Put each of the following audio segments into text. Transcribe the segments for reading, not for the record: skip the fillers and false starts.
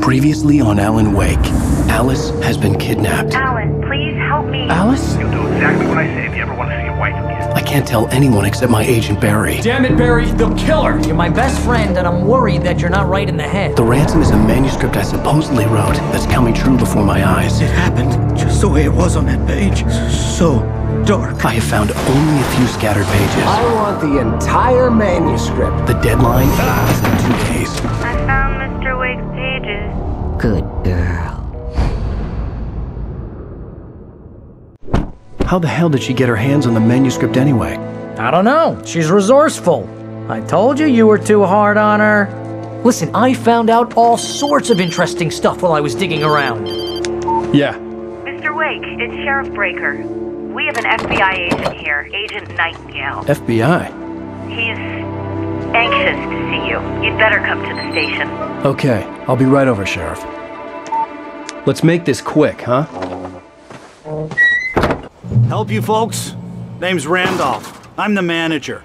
Previously on Alan Wake, Alice has been kidnapped. Alan, please help me. Alice? You'll do exactly what I say if you ever want to see your wife again. I can't tell anyone except my agent Barry. Damn it, Barry, they'll kill her! You're my best friend, and I'm worried that you're not right in the head. The ransom is a manuscript I supposedly wrote that's coming true before my eyes. It happened just the way it was on that page. So dark. I have found only a few scattered pages. I want the entire manuscript. The deadline is in 2 days. I found Mr. Wake's pages. Good girl. How the hell did she get her hands on the manuscript anyway? I don't know. She's resourceful. I told you you were too hard on her. Listen, I found out all sorts of interesting stuff while I was digging around. Yeah. Mr. Wake, it's Sheriff Breaker. We have an FBI agent here, Agent Nightingale. FBI? He's anxious to see you. You'd better come to the station. Okay, I'll be right over, Sheriff. Let's make this quick, huh? Help you folks? Name's Randolph. I'm the manager.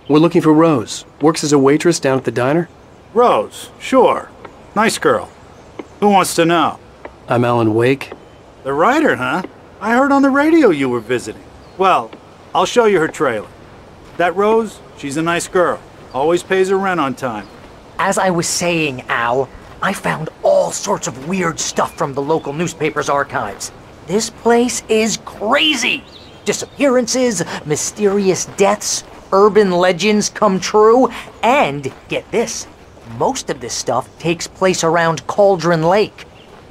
We're looking for Rose. Works as a waitress down at the diner. Rose, sure. Nice girl. Who wants to know? I'm Alan Wake. The writer, huh? I heard on the radio you were visiting. Well, I'll show you her trailer. That Rose, she's a nice girl. Always pays her rent on time. As I was saying, Al, I found all sorts of weird stuff from the local newspaper's archives. This place is crazy! Disappearances, mysterious deaths, urban legends come true, and, get this, most of this stuff takes place around Cauldron Lake.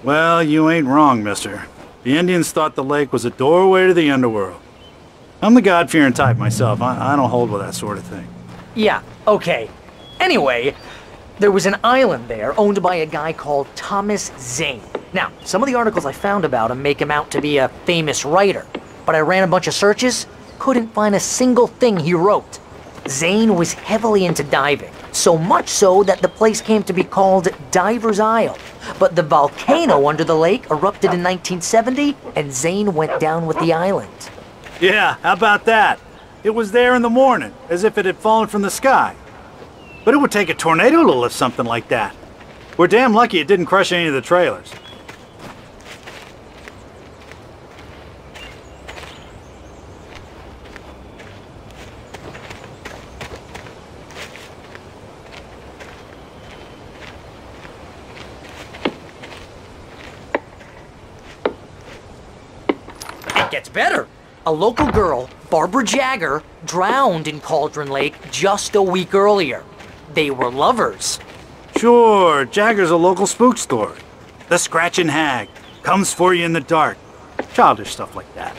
Well, you ain't wrong, mister. The Indians thought the lake was a doorway to the underworld. I'm the God-fearing type myself. I don't hold with that sort of thing. Yeah, okay. Anyway, there was an island there owned by a guy called Thomas Zane. Now, some of the articles I found about him make him out to be a famous writer, but I ran a bunch of searches, couldn't find a single thing he wrote. Zane was heavily into diving, so much so that the place came to be called Diver's Isle. But the volcano under the lake erupted in 1970, and Zane went down with the island. Yeah, how about that? It was there in the morning, as if it had fallen from the sky. But it would take a tornado to lift something like that. We're damn lucky it didn't crush any of the trailers. It gets better. A local girl, Barbara Jagger, drowned in Cauldron Lake just a week earlier. They were lovers. Sure, Jagger's a local spook story. The Scratching Hag comes for you in the dark. Childish stuff like that.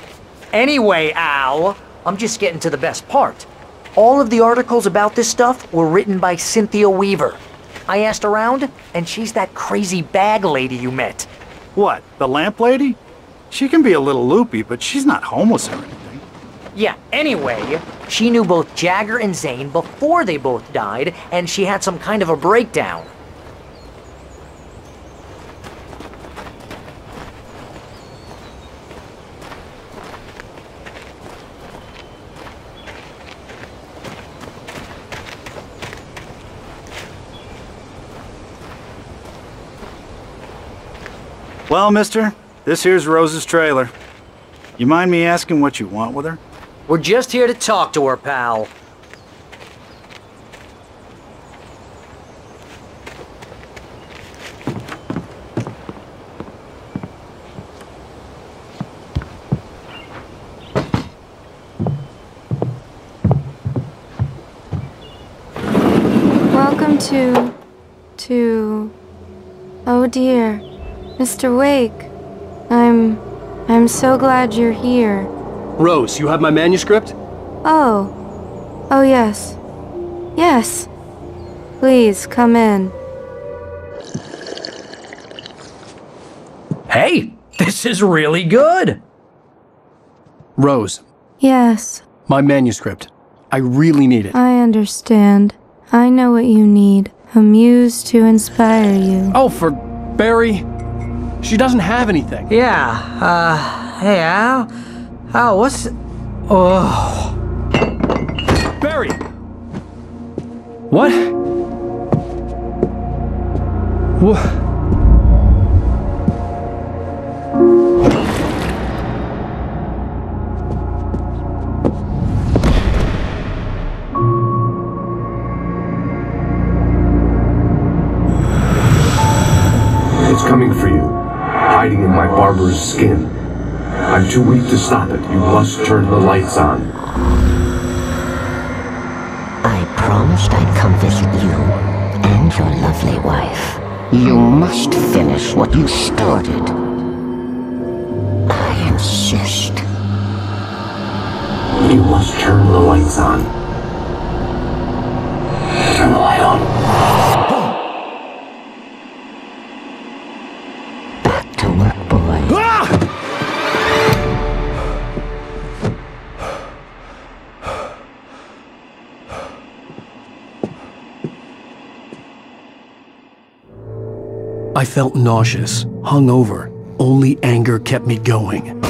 Anyway, Al, I'm just getting to the best part. All of the articles about this stuff were written by Cynthia Weaver. I asked around, and she's that crazy bag lady you met. What, the lamp lady? She can be a little loopy, but she's not homeless or anything. Yeah, anyway, she knew both Jagger and Zane before they both died, and she had some kind of a breakdown. Well, mister, this here's Rose's trailer. You mind me asking what you want with her? We're just here to talk to her, pal. Welcome to... Oh dear, Mr. Wake. I'm so glad you're here. Rose, you have my manuscript? Oh, yes. Yes. Please, come in. Hey, this is really good. Rose, Yes, my manuscript. I really need it. I understand. I know what you need. A muse to inspire you. Oh, for Barry? She doesn't have anything. Yeah, hey, Al? Al, what's... Oh... Barry! What? coming for you, hiding in my barber's skin. I'm too weak to stop it. You must turn the lights on. I promised I'd come visit you and your lovely wife. You must finish what you started. I insist. You must turn the lights on. Turn the light on. Back to work, boy. I felt nauseous, hungover. Only anger kept me going.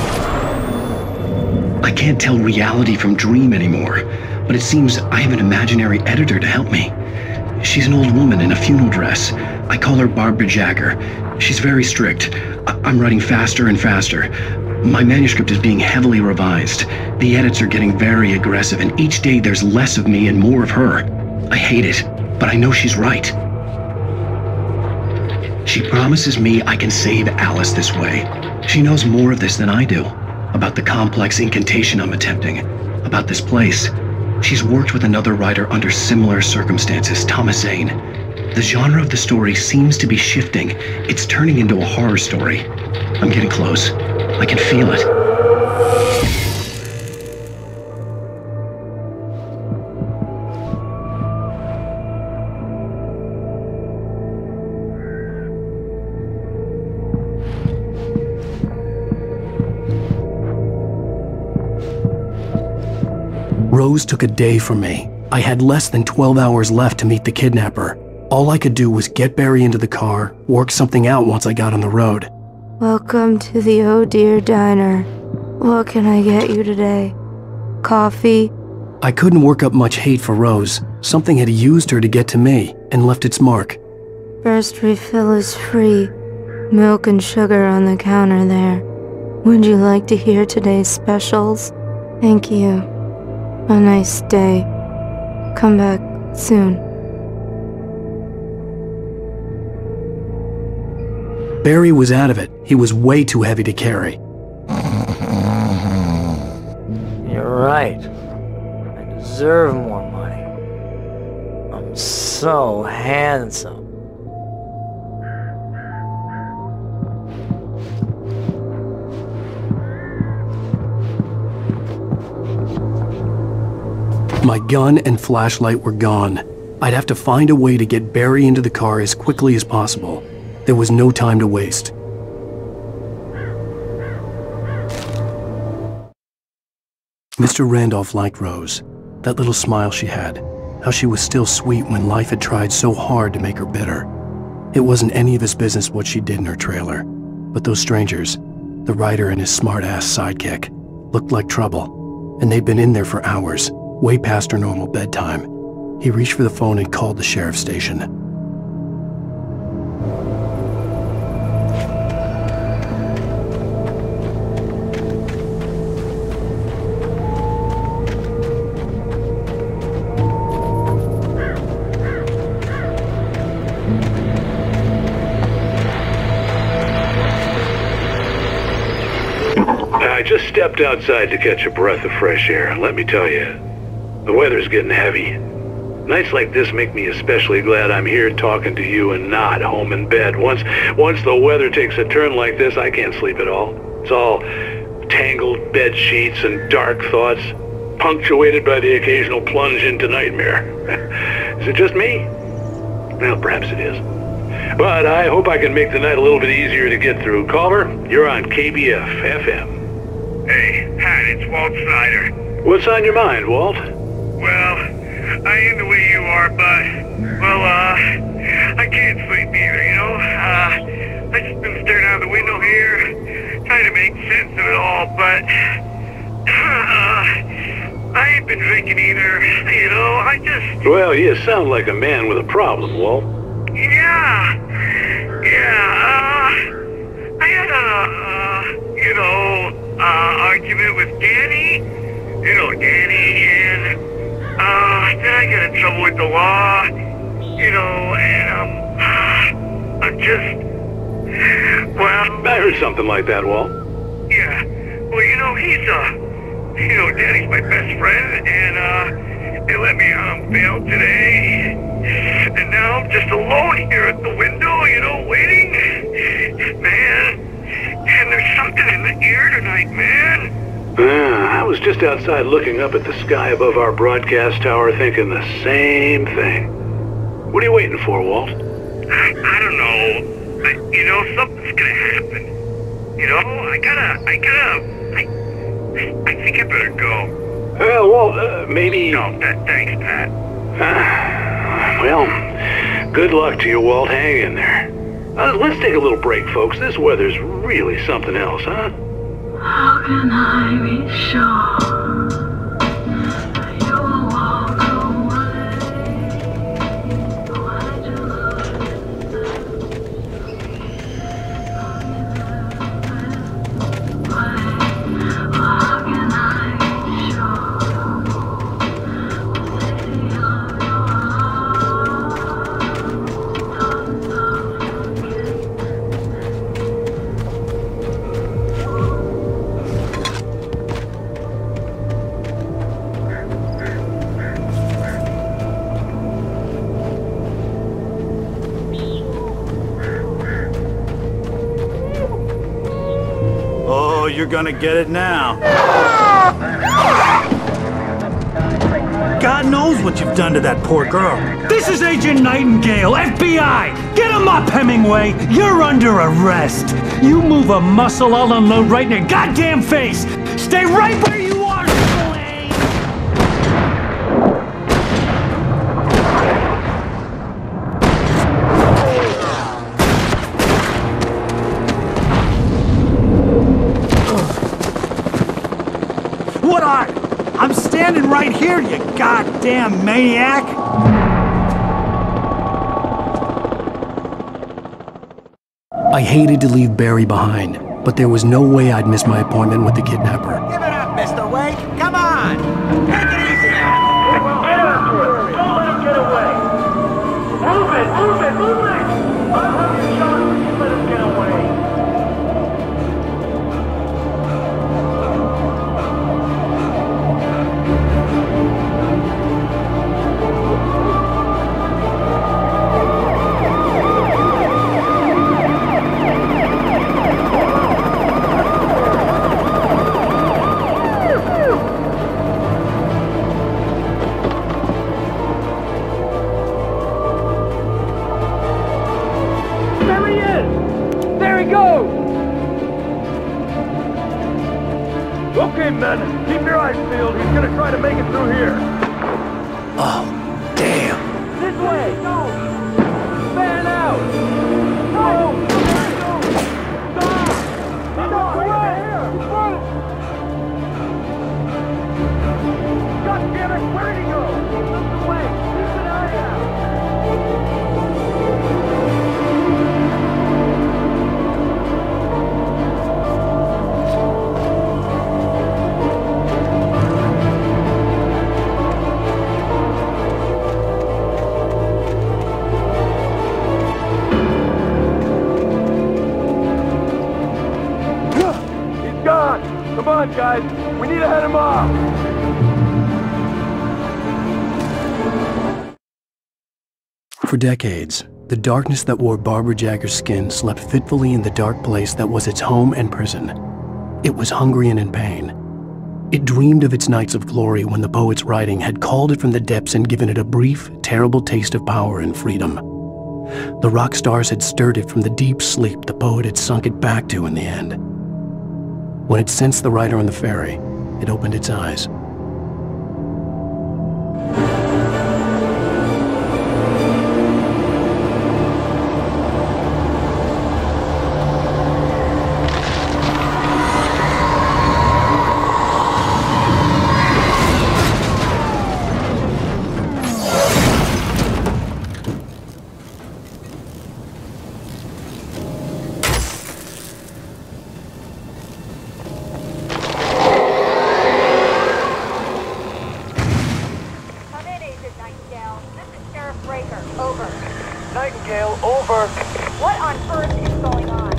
I can't tell reality from dream anymore, but it seems I have an imaginary editor to help me. She's an old woman in a funeral dress. I call her Barbara Jagger. She's very strict. I'm writing faster and faster. My manuscript is being heavily revised. The edits are getting very aggressive, and each day there's less of me and more of her. I hate it, but I know she's right. She promises me I can save Alice this way. She knows more of this than I do. About the complex incantation I'm attempting. About this place. She's worked with another writer under similar circumstances, Thomas Zane. The genre of the story seems to be shifting. It's turning into a horror story. I'm getting close. I can feel it. Rose took a day from me. I had less than 12 hours left to meet the kidnapper. All I could do was get Barry into the car, work something out once I got on the road. Welcome to the Oh Dear Diner. What can I get you today? Coffee? I couldn't work up much hate for Rose. Something had used her to get to me and left its mark. First refill is free. Milk and sugar on the counter there. Would you like to hear today's specials? Thank you. A nice day. Come back soon. Barry was out of it. He was way too heavy to carry. You're right. I deserve more money. I'm so handsome. My gun and flashlight were gone. I'd have to find a way to get Barry into the car as quickly as possible. There was no time to waste. Mr. Randolph liked Rose. That little smile she had. How she was still sweet when life had tried so hard to make her bitter. It wasn't any of his business what she did in her trailer. But those strangers, the writer and his smart-ass sidekick, looked like trouble. And they'd been in there for hours. Way past her normal bedtime. He reached for the phone and called the sheriff's station. I just stepped outside to catch a breath of fresh air, and let me tell you, the weather's getting heavy. Nights like this make me especially glad I'm here talking to you and not home in bed. Once the weather takes a turn like this, I can't sleep at all. It's all tangled bed sheets and dark thoughts, punctuated by the occasional plunge into nightmare. Is it just me? Well, perhaps it is. But I hope I can make the night a little bit easier to get through. Caller, you're on KBF FM. Hey, Pat, it's Walt Snyder. What's on your mind, Walt? Well, I ain't the way you are, but, well, I can't sleep either, you know? I just been staring out the window here, trying to make sense of it all, but, I ain't been drinking either, you know? Well, you sound like a man with a problem, Walt. Yeah, I had argument with Danny, Danny, and, then I got in trouble with the law, and, I'm just, Well, I heard something like that, Walt. yeah. Well, you know, Daddy's my best friend, and, they let me out on bail today. And now I'm just alone here at the window, waiting. Man, and there's something in the air tonight, man. I was just outside looking up at the sky above our broadcast tower thinking the same thing. What are you waiting for, Walt? I don't know. Something's gonna happen. I think I better go. Well, Walt, maybe... No, thanks, Pat. Well, good luck to you, Walt. Hang in there. Let's take a little break, folks. This weather's really something else, huh? How can I be sure you'll walk away? Why'd you look how can I be sure? Oh, you're gonna get it now. God knows what you've done to that poor girl. This is Agent Nightingale, FBI! Get him up, Hemingway! You're under arrest! You move a muscle, I'll unload right in your goddamn face! Stay right where you are, Spillane! What are? I'm standing right here, you goddamn maniac! I hated to leave Barry behind, but there was no way I'd miss my appointment with the kidnapper. Give it up, Mr. Wake! Come on! Take it easy now! Get after it! Don't let him get away! Move it! Move it! Move it! I'll have you shot if you let him get away! Okay, men, keep your eyes peeled. He's gonna try to make it through here. Oh, damn. This way! Go! Fan out! No! Stop! He's on right here! God damn it! Where did he go? He moved away! Keep an eye out! Come on, guys. We need to head him off. For decades, the darkness that wore Barbara Jagger's skin slept fitfully in the dark place that was its home and prison. It was hungry and in pain. It dreamed of its nights of glory when the poet's writing had called it from the depths and given it a brief, terrible taste of power and freedom. The rock stars had stirred it from the deep sleep the poet had sunk it back to in the end. When it sensed the rider on the ferry, it opened its eyes. What on earth is going on?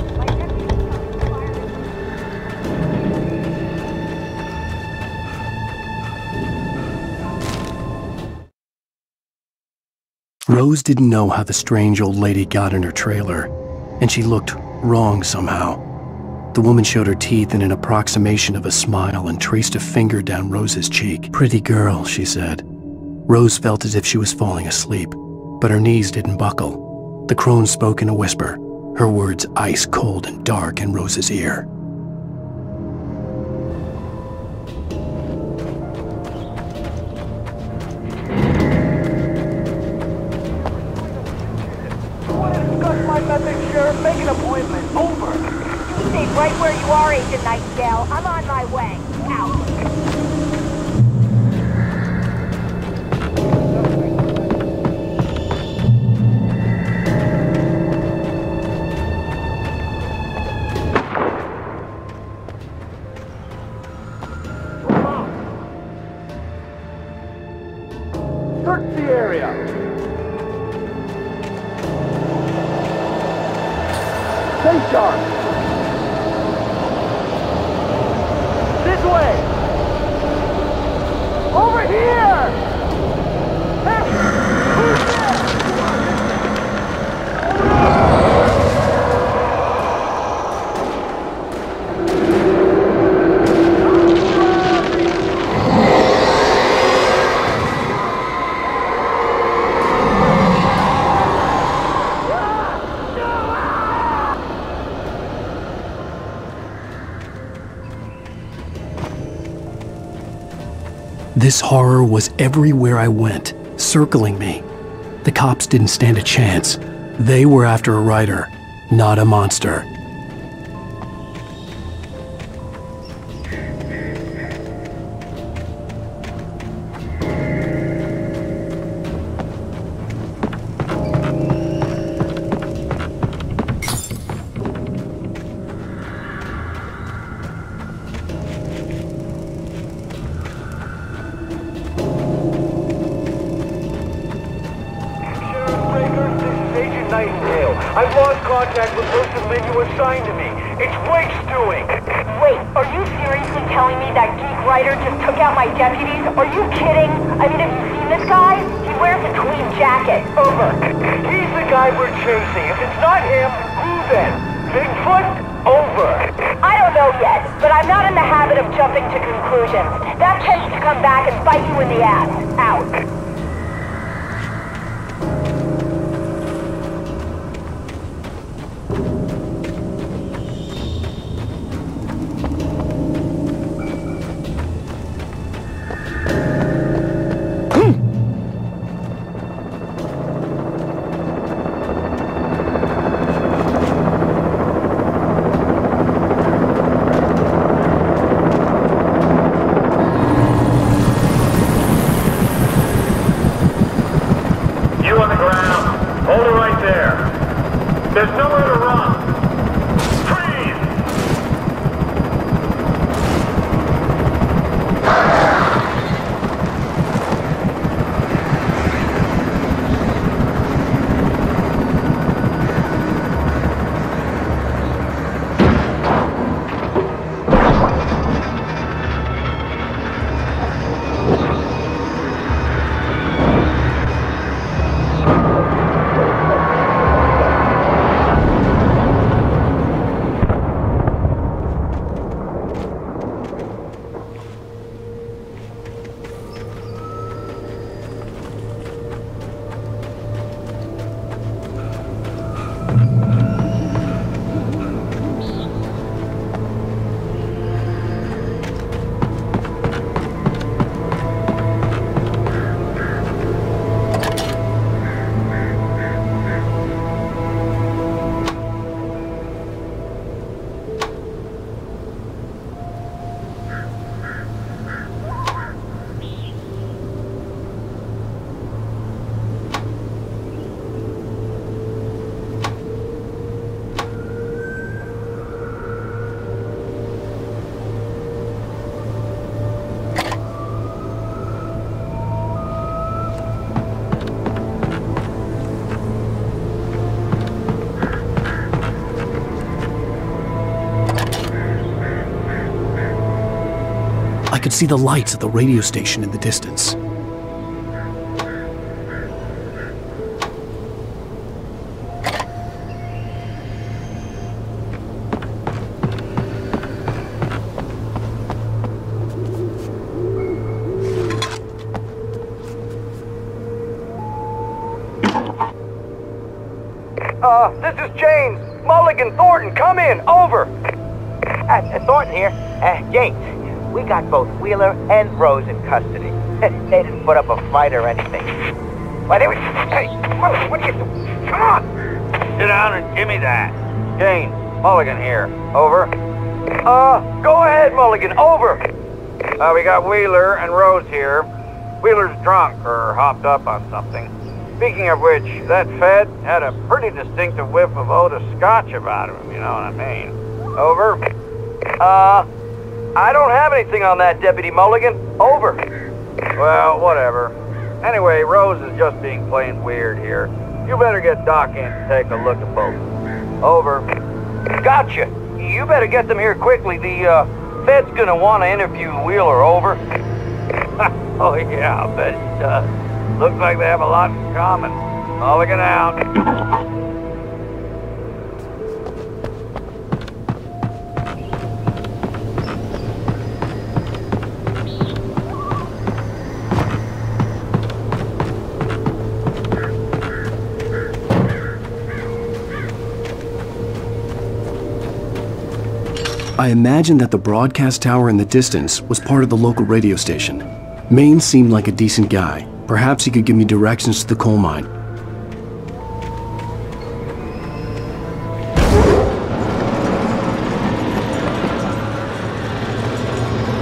Rose didn't know how the strange old lady got in her trailer, and she looked wrong somehow. The woman showed her teeth in an approximation of a smile and traced a finger down Rose's cheek. "Pretty girl," she said. Rose felt as if she was falling asleep, but her knees didn't buckle. The crone spoke in a whisper, her words ice cold and dark in Rose's ear. Make an appointment. Over. Stay right where you are, Agent Nightingale. I'm on my way. Out. Search the area. Stay sharp! This way! Over here! Hey! Who's there? This horror was everywhere I went, circling me. The cops didn't stand a chance. They were after a writer, not a monster. I've lost contact with the person you assigned to me. It's Wake's doing. Wait, are you seriously telling me that geek writer just took out my deputies? Are you kidding? I mean, have you seen this guy? He wears a tweed jacket. Over. He's the guy we're chasing. If it's not him, who then? Bigfoot? Over. I don't know yet, but I'm not in the habit of jumping to conclusions. That tends to come back and bite you in the ass. Out. I could see the lights of the radio station in the distance. This is James. Mulligan, Thornton, come in. Over. Thornton here. James, we got both Wheeler and Rose in custody. They didn't put up a fight or anything. Why, they were... Hey, Mulligan, what are you doing? Come on! Sit down and give me that. James, Mulligan here. Over. Go ahead, Mulligan. Over. We got Wheeler and Rose here. Wheeler's drunk or hopped up on something. Speaking of which, that Fed had a pretty distinctive whiff of Otis Scotch about him, you know what I mean. Over. I don't have anything on that, Deputy Mulligan. Over. Well, whatever. Anyway, Rose is just being plain weird here. You better get Doc in to take a look at both. Over. Gotcha. You better get them here quickly. The, Fed's gonna want to interview Wheeler. Over. Oh, yeah, I bet he does. Looks like they have a lot in common. Mulligan out. I imagined that the broadcast tower in the distance was part of the local radio station. Maine seemed like a decent guy. Perhaps he could give me directions to the coal mine.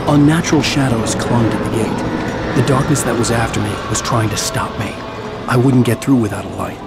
Unnatural shadows clung to the gate. The darkness that was after me was trying to stop me. I wouldn't get through without a light.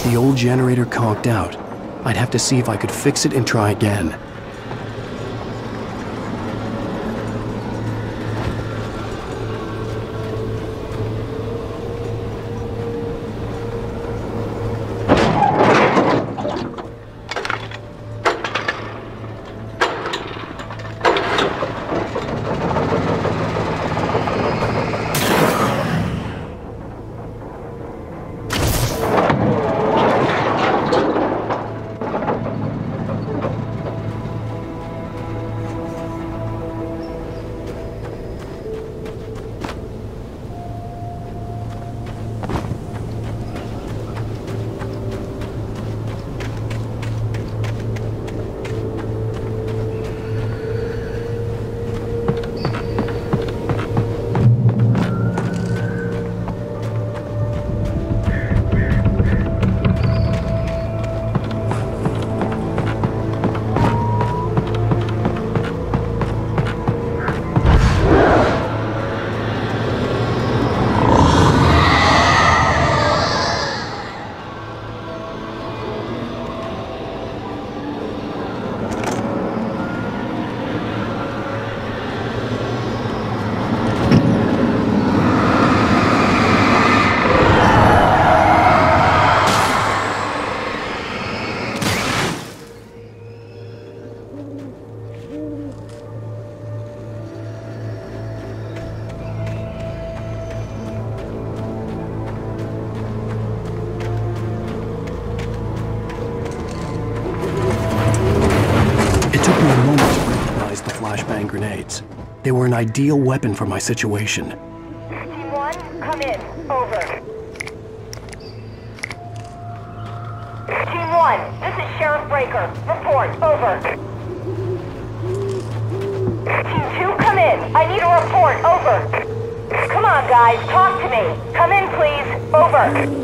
The old generator conked out. I'd have to see if I could fix it and try again. Grenades. They were an ideal weapon for my situation. Team 1, come in. Over. Team 1, this is Sheriff Breaker. Report. Over. Team 2, come in. I need a report. Over. Come on, guys. Talk to me. Come in, please. Over.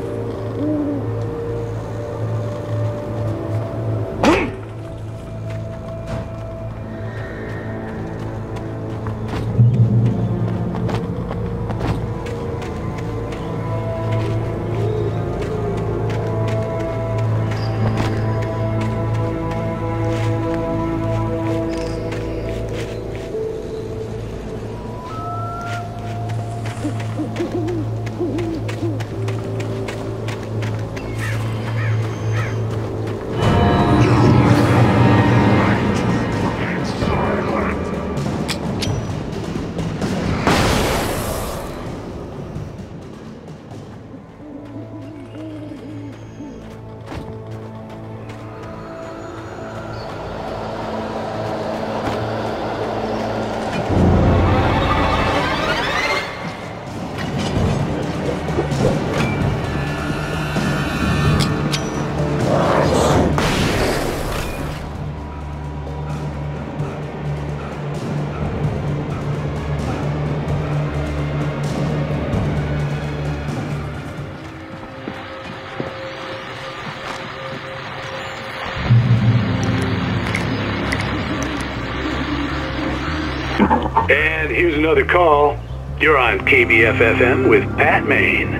And here's another call. You're on KBFFM with Pat Maine.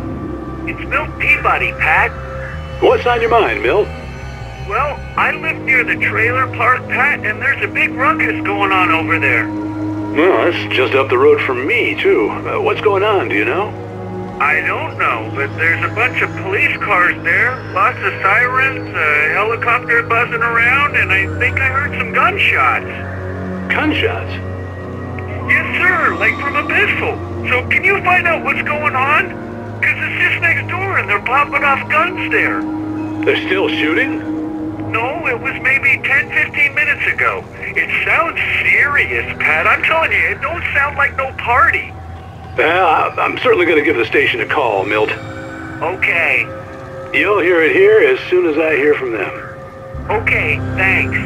It's Milt Peabody, Pat. What's on your mind, Milt? Well, I live near the trailer park, Pat, and there's a big ruckus going on over there. Well, that's just up the road from me, too. What's going on, do you know? I don't know, but there's a bunch of police cars there, lots of sirens, a helicopter buzzing around, and I think I heard some gunshots. Gunshots? Yes, sir, like from a pistol. So can you find out what's going on? Because it's just next door and they're popping off guns there. They're still shooting? No, it was maybe 10-15 minutes ago. It sounds serious, Pat. I'm telling you, it don't sound like no party. Well, I'm certainly going to give the station a call, Milt. Okay. You'll hear it here as soon as I hear from them. Okay, thanks.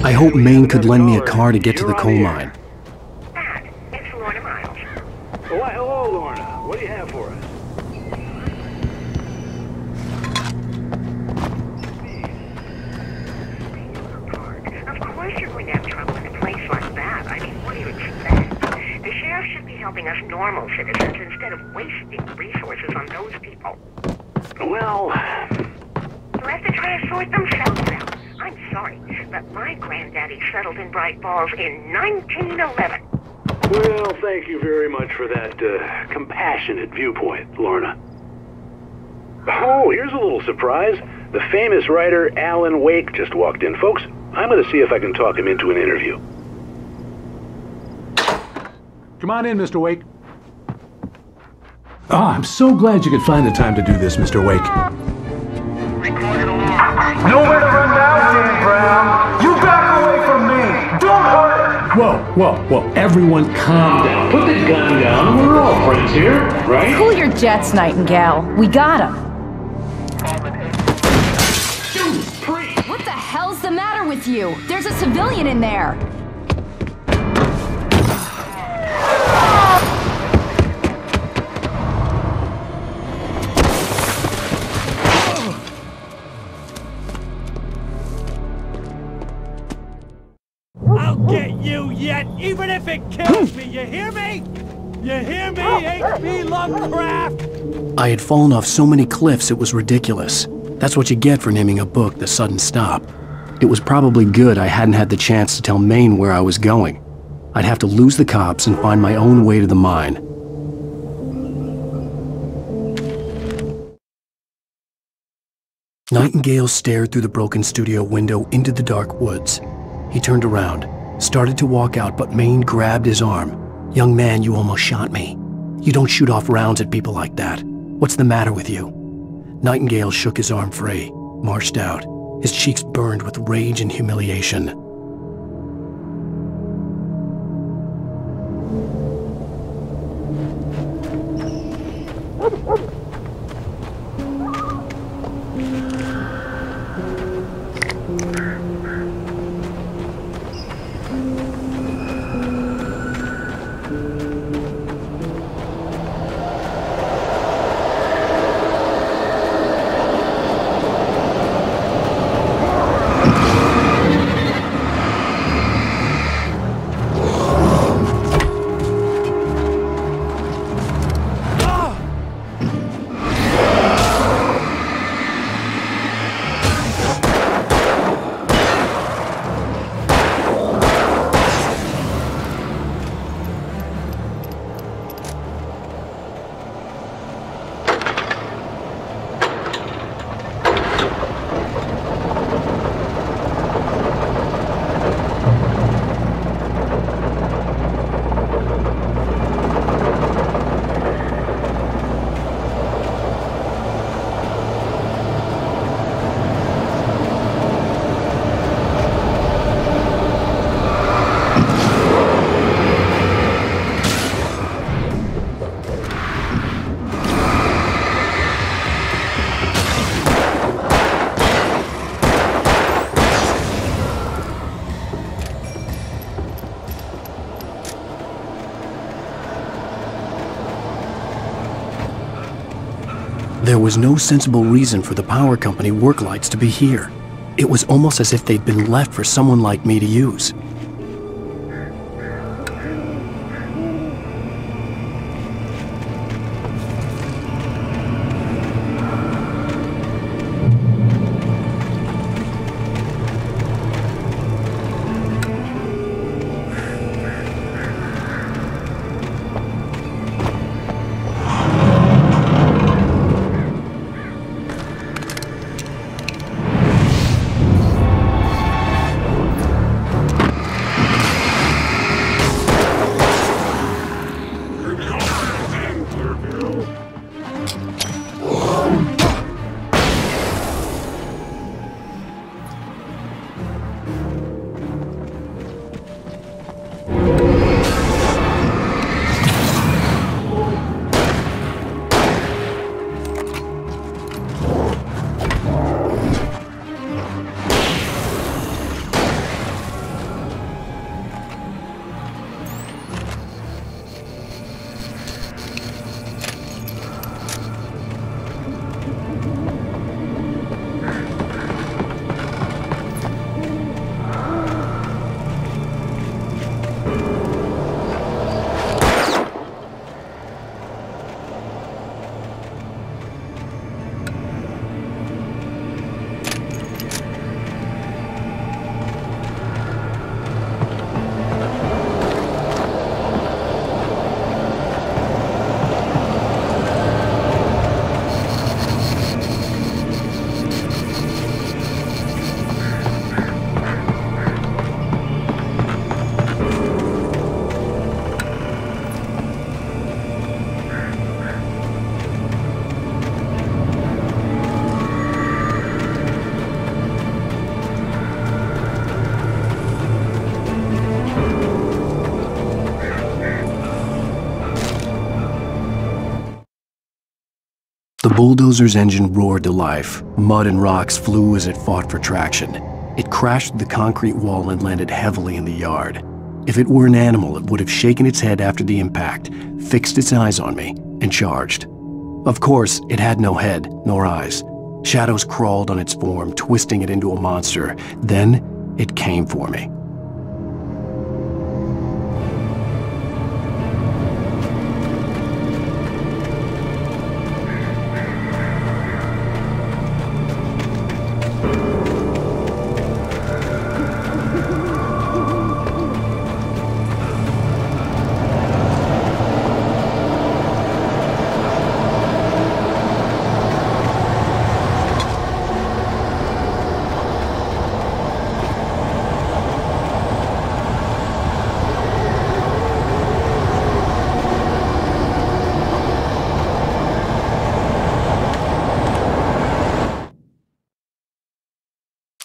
I hoped Maine could lend me a car to get to the coal mine. It's Lorna Miles. Why, hello, Lorna. What do you have for us? Of course you're going to have trouble in a place like that. I mean, what do you expect? The sheriff should be helping us normal citizens instead of wasting resources on those people. Well... You'll have to try to sort themselves out. I'm sorry, but my granddaddy settled in Braight Falls in 1911. Well, thank you very much for that compassionate viewpoint, Lorna. Oh, here's a little surprise. The famous writer Allan Weyk just walked in. Folks, I'm going to see if I can talk him into an interview. Come on in, Mr. Weyk. Oh, I'm so glad you could find the time to do this, Mr. Weyk. Nowhere to run now, Dan Brown. You back away from me. Don't hurt. Whoa. Everyone calm down. Put the gun down. We're all friends here, right? Cool your jets, Nightingale. We got him. What the hell's the matter with you? There's a civilian in there. I'll get you yet, even if it kills me. You hear me? You hear me, H.P. Lovecraft? I had fallen off so many cliffs it was ridiculous. That's what you get for naming a book The Sudden Stop. It was probably good I hadn't had the chance to tell Maine where I was going. I'd have to lose the cops and find my own way to the mine. Nightingale stared through the broken studio window into the dark woods. He turned around, started to walk out, but Maine grabbed his arm. "Young man, you almost shot me. You don't shoot off rounds at people like that. What's the matter with you?" Nightingale shook his arm free, marched out. His cheeks burned with rage and humiliation. There was no sensible reason for the power company work lights to be here. It was almost as if they'd been left for someone like me to use. The bulldozer's engine roared to life. Mud and rocks flew as it fought for traction. It crashed through the concrete wall and landed heavily in the yard. If it were an animal, it would have shaken its head after the impact, fixed its eyes on me, and charged. Of course, it had no head, nor eyes. Shadows crawled on its form, twisting it into a monster. Then, it came for me.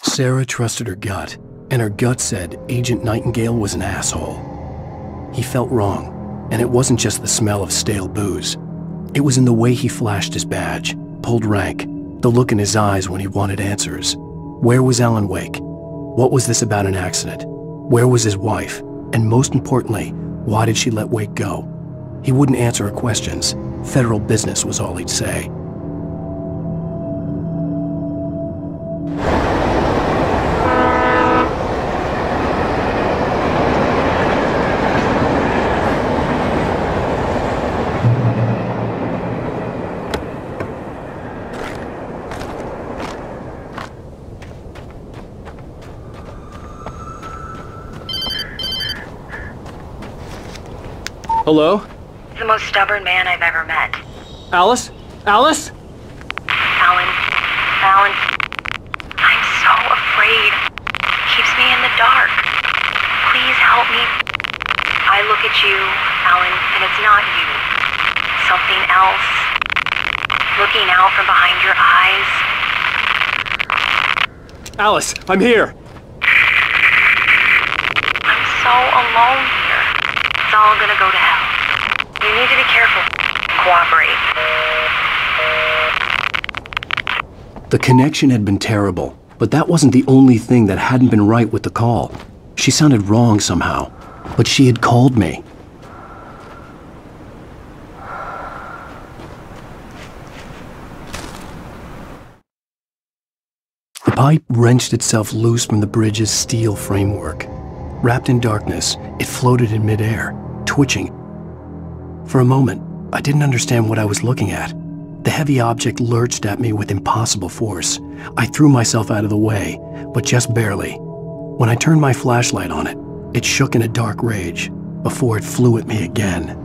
Sarah trusted her gut, and her gut said Agent Nightingale was an asshole. He felt wrong, and it wasn't just the smell of stale booze. It was in the way he flashed his badge, pulled rank, the look in his eyes when he wanted answers. Where was Alan Wake? What was this about an accident? Where was his wife? And most importantly, why did she let Wake go? He wouldn't answer her questions. Federal business was all he'd say. Hello? The most stubborn man I've ever met. Alice? Alice? Alan. I'm so afraid. Keeps me in the dark. Please help me. I look at you, Alan, and it's not you. Something else. Looking out from behind your eyes. Alice, I'm here. I'm so alone here. It's all gonna go to hell. You need to be careful. Cooperate. The connection had been terrible, but that wasn't the only thing that hadn't been right with the call. She sounded wrong somehow, but she had called me. The pipe wrenched itself loose from the bridge's steel framework. Wrapped in darkness, it floated in midair, twitching. For a moment, I didn't understand what I was looking at. The heavy object lurched at me with impossible force. I threw myself out of the way, but just barely. When I turned my flashlight on it, it shook in a dark rage before it flew at me again.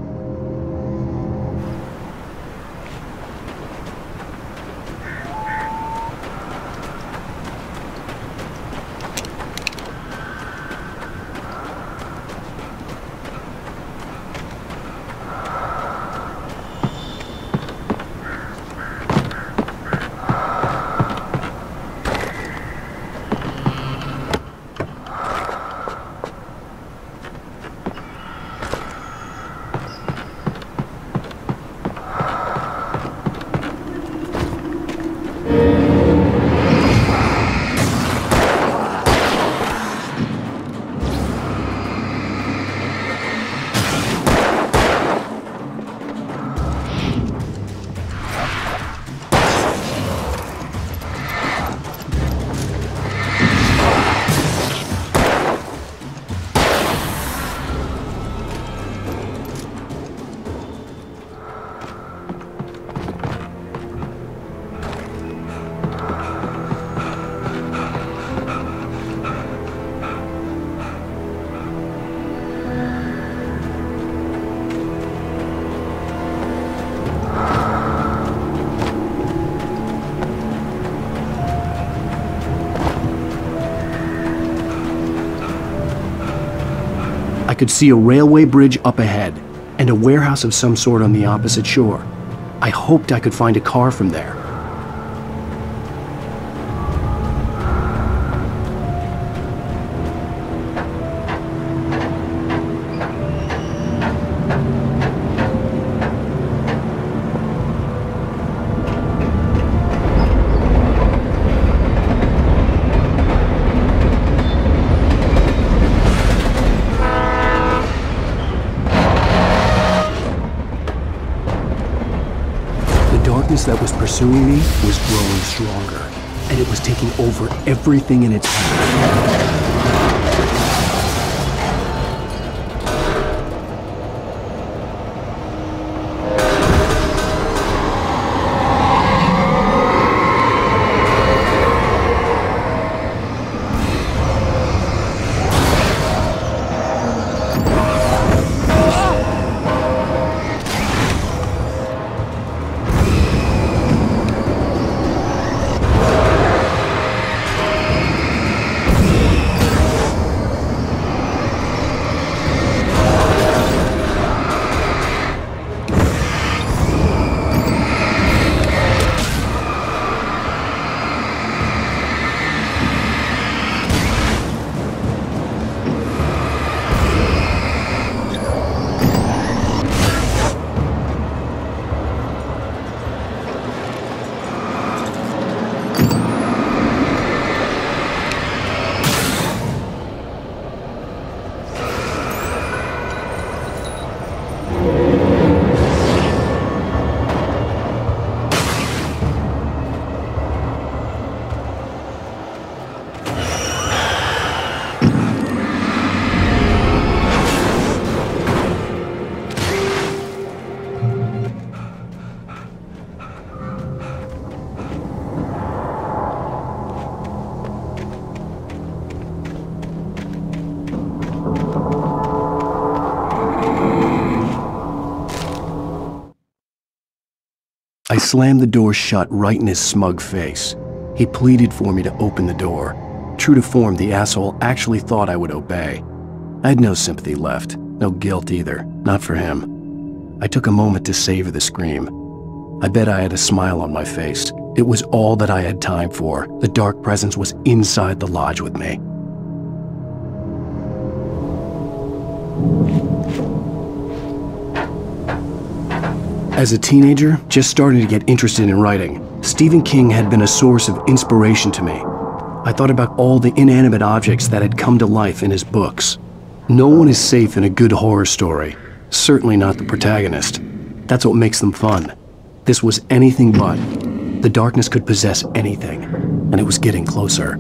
I could see a railway bridge up ahead, and a warehouse of some sort on the opposite shore. I hoped I could find a car from there. darkness that was pursuing me was growing stronger, and it was taking over everything in its path. I slammed the door shut right in his smug face. He pleaded for me to open the door. True to form, the asshole actually thought I would obey. I had no sympathy left, no guilt either, not for him. I took a moment to savor the scream. I bet I had a smile on my face. It was all that I had time for. The dark presence was inside the lodge with me. As a teenager, just starting to get interested in writing, Stephen King had been a source of inspiration to me. I thought about all the inanimate objects that had come to life in his books. No one is safe in a good horror story, certainly not the protagonist. That's what makes them fun. This was anything but. The darkness could possess anything, and it was getting closer.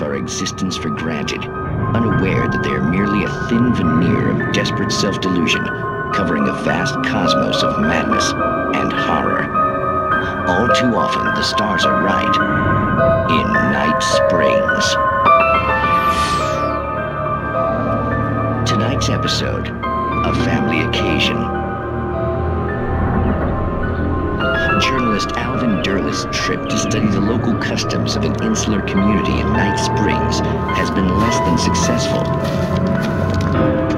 of our existence for granted, unaware that they are merely a thin veneer of desperate self-delusion, covering a vast cosmos of madness and horror. All too often, the stars are right. In Night Springs. Tonight's episode, a family occasion. Journalist Alvin Derleth's trip to study the local customs of an insular community in Night Springs has been less than successful.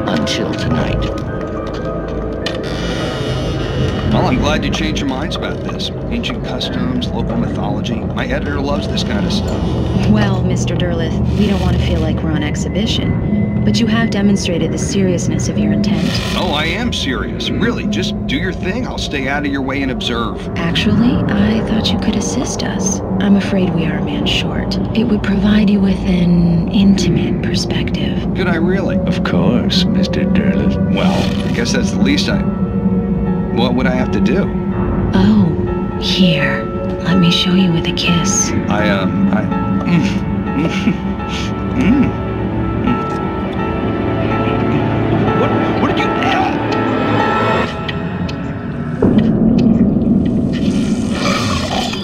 Until tonight. Well, I'm glad you changed your minds about this. Ancient customs, local mythology. My editor loves this kind of stuff. Well, Mr. Derleth, we don't want to feel like we're on exhibition, but you have demonstrated the seriousness of your intent. Oh, I am serious. Really, just do your thing. I'll stay out of your way and observe. Actually, I thought you could assist us. I'm afraid we are a man short. It would provide you with an intimate perspective. Could I really? Of course, Mr. Derleth. Well, I guess that's the least What would I have to do? Oh, here. Let me show you with a kiss. What did you...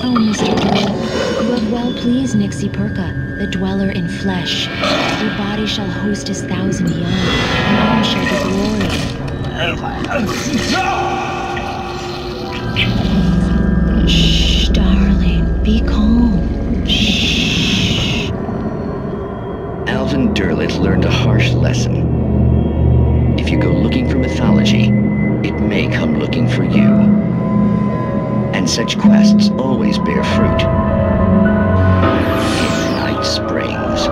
Oh, Mr. Derleth, you have well pleased Nixie Perka, the dweller in flesh. Your body shall host his 1,000 young, and all shall be glory. Shh, darling, be calm. Shh. Alvin Derleth learned a harsh lesson. If you go looking for mythology, it may come looking for you. And such quests always bear fruit. In Night Springs.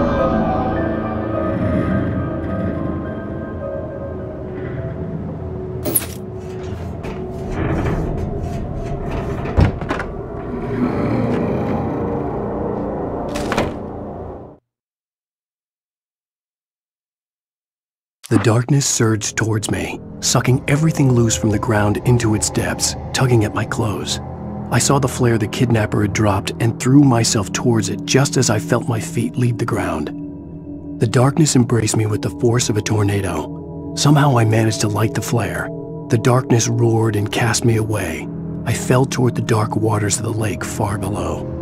The darkness surged towards me, sucking everything loose from the ground into its depths, tugging at my clothes. I saw the flare the kidnapper had dropped and threw myself towards it just as I felt my feet leave the ground. The darkness embraced me with the force of a tornado. Somehow I managed to light the flare. The darkness roared and cast me away. I fell toward the dark waters of the lake far below.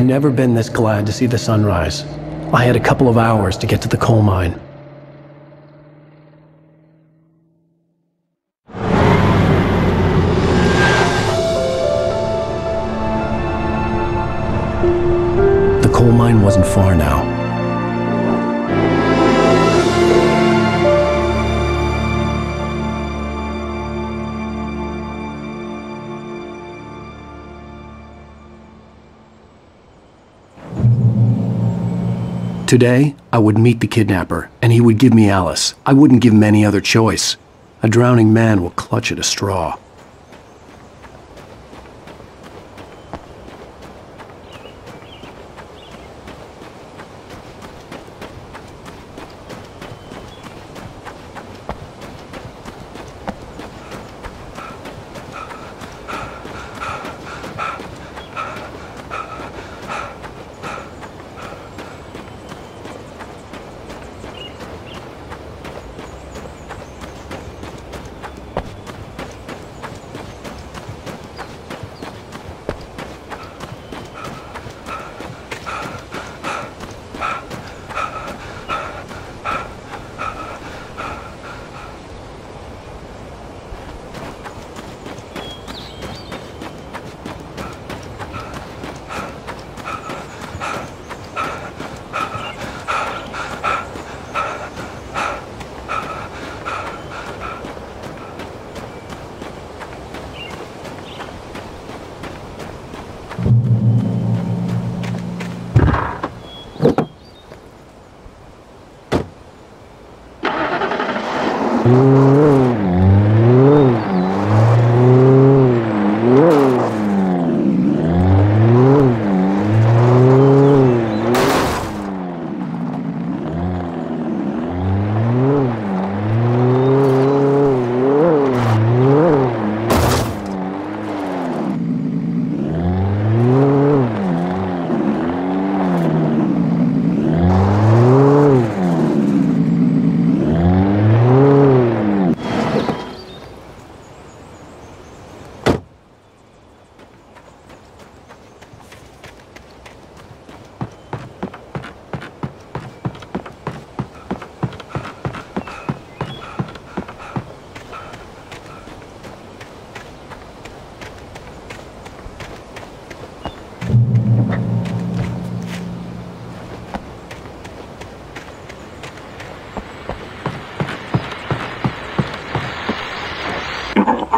never been this glad to see the sunrise. I had a couple of hours to get to the coal mine. The coal mine wasn't far now. Today, I would meet the kidnapper, and he would give me Alice. I wouldn't give him any other choice. A drowning man will clutch at a straw.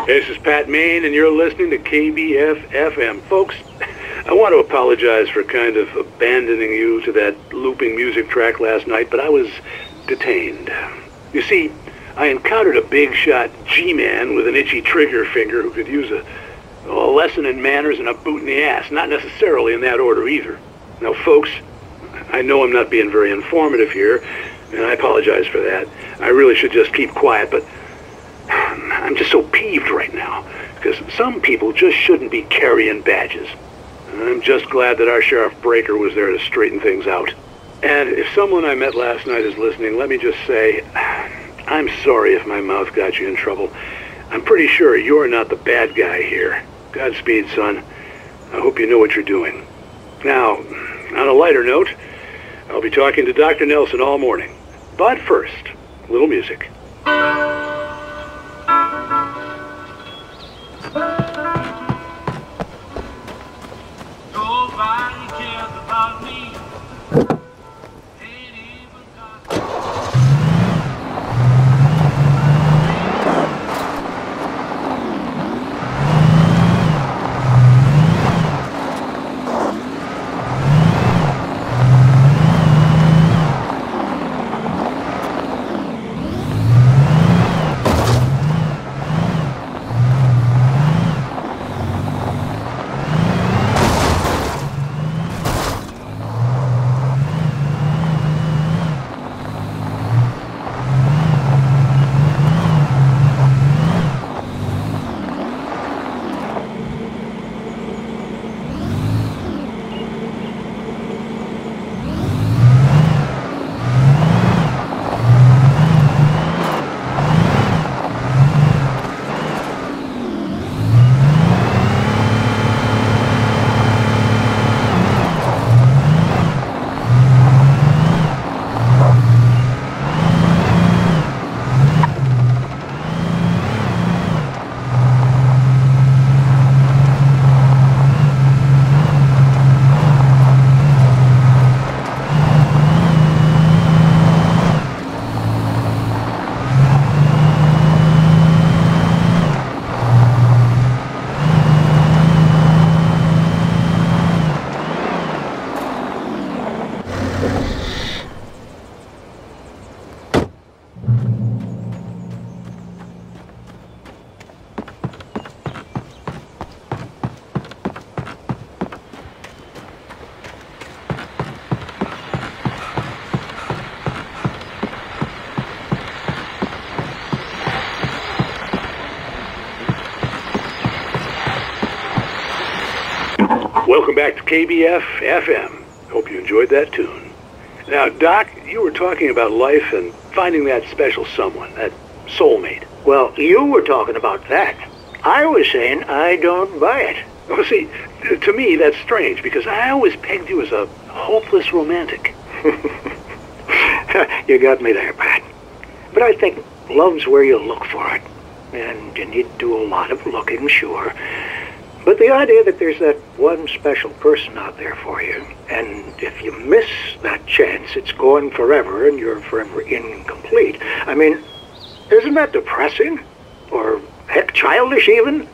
This is Pat Main, and you're listening to KBF-FM. Folks, I want to apologize for kind of abandoning you to that looping music track last night, but I was detained. You see, I encountered a big-shot G-man with an itchy trigger finger who could use a lesson in manners and a boot in the ass, not necessarily in that order either. Now, folks, I know I'm not being very informative here, and I apologize for that. I really should just keep quiet, but I'm just so peeved right now, because some people just shouldn't be carrying badges. I'm just glad that our Sheriff Breaker was there to straighten things out. And if someone I met last night is listening, let me just say, I'm sorry if my mouth got you in trouble. I'm pretty sure you're not the bad guy here. Godspeed, son. I hope you know what you're doing. Now, on a lighter note, I'll be talking to Dr. Nelson all morning. But first, a little music. Nobody cares about me. Welcome back to KBF FM. Hope you enjoyed that tune. Now, Doc, you were talking about life and finding that special someone, that soulmate. Well, you were talking about that. I was saying I don't buy it. Well, see, to me, that's strange, because I always pegged you as a hopeless romantic. You got me there, Pat. But I think love's where you look for it. And you need to do a lot of looking, sure. But the idea that there's that one special person out there for you, and if you miss that chance, it's gone forever and you're forever incomplete. I mean, isn't that depressing? Or, heck, childish even?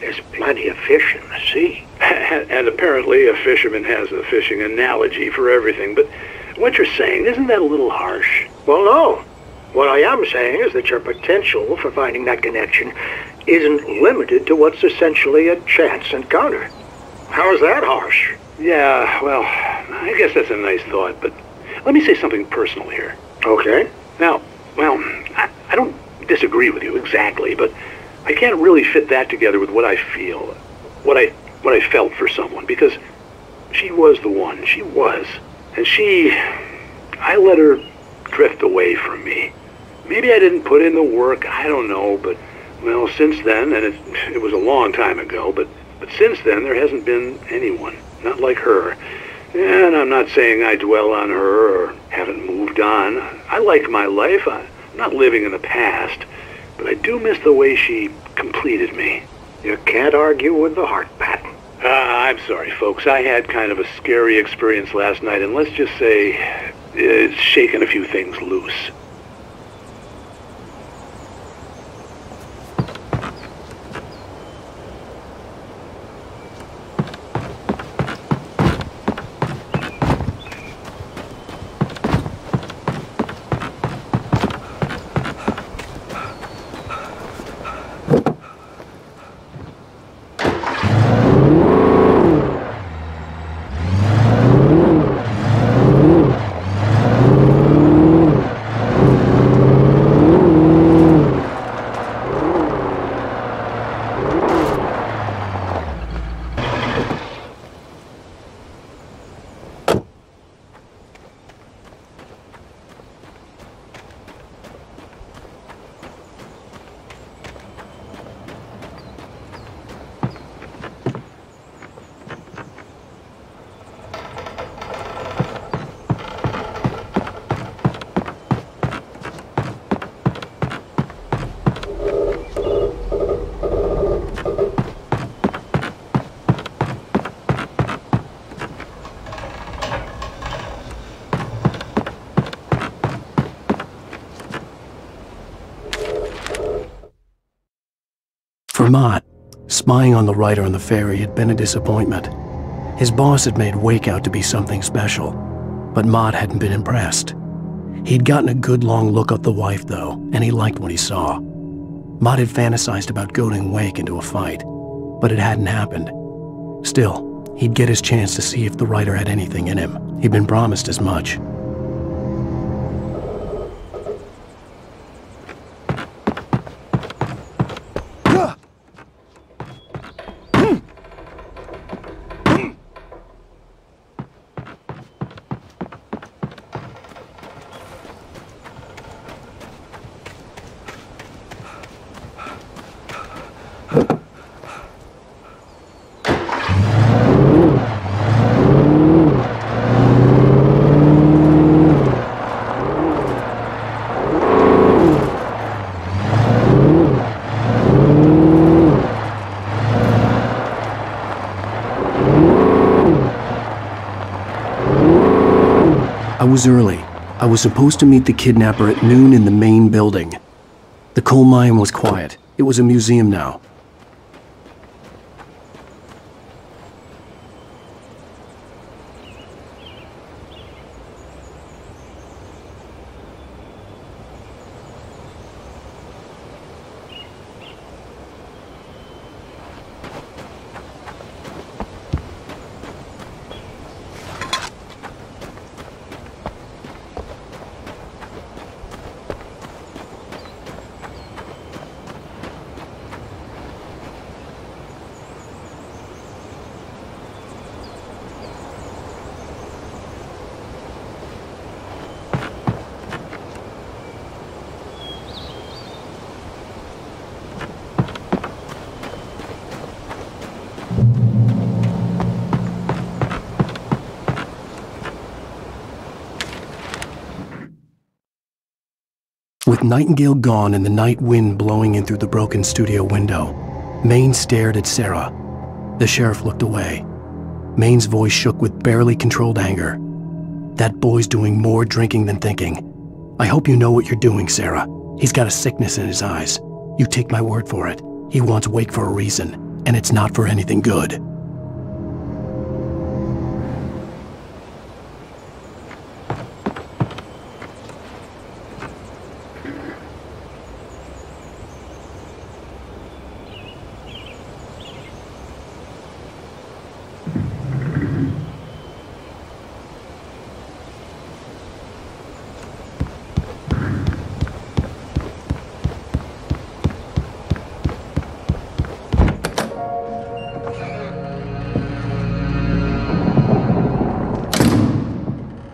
There's plenty of fish in the sea. And apparently a fisherman has a fishing analogy for everything, but what you're saying, isn't that a little harsh? Well, no. What I am saying is that your potential for finding that connection isn't limited to what's essentially a chance encounter. How is that harsh? Yeah, well, I guess that's a nice thought, but let me say something personal here. Okay. Now, well, I don't disagree with you exactly, but I can't really fit that together with what I feel, what I felt for someone, because she was the one. She was. And I let her drift away from me. Maybe I didn't put in the work, I don't know, but, well, since then, and it was a long time ago, but since then there hasn't been anyone, not like her. And I'm not saying I dwell on her or haven't moved on. I like my life. I'm not living in the past, but I do miss the way she completed me. You can't argue with the heart, Pat. I'm sorry, folks. I had kind of a scary experience last night, and let's just say it's shaken a few things loose. For Mott, spying on the writer on the ferry had been a disappointment. His boss had made Wake out to be something special, but Mott hadn't been impressed. He'd gotten a good long look at the wife, though, and he liked what he saw. Mott had fantasized about goading Wake into a fight, but it hadn't happened. Still, he'd get his chance to see if the writer had anything in him. He'd been promised as much. I was early. I was supposed to meet the kidnapper at noon in the main building. The coal mine was quiet. It was a museum now. With Nightingale gone and the night wind blowing in through the broken studio window, Maine stared at Sarah. The sheriff looked away. Maine's voice shook with barely controlled anger. That boy's doing more drinking than thinking. I hope you know what you're doing, Sarah. He's got a sickness in his eyes. You take my word for it. He wants Wake for a reason, and it's not for anything good.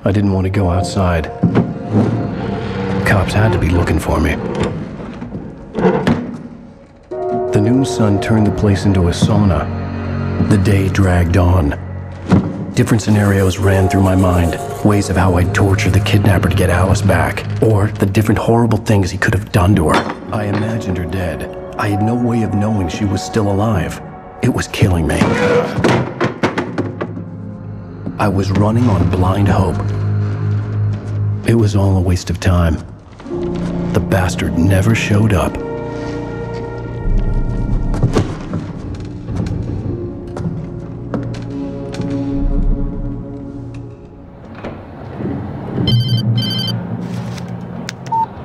I didn't want to go outside. Cops had to be looking for me. The noon sun turned the place into a sauna. The day dragged on. Different scenarios ran through my mind. Ways of how I'd torture the kidnapper to get Alice back. Or the different horrible things he could have done to her. I imagined her dead. I had no way of knowing she was still alive. It was killing me. I was running on blind hope. It was all a waste of time. The bastard never showed up.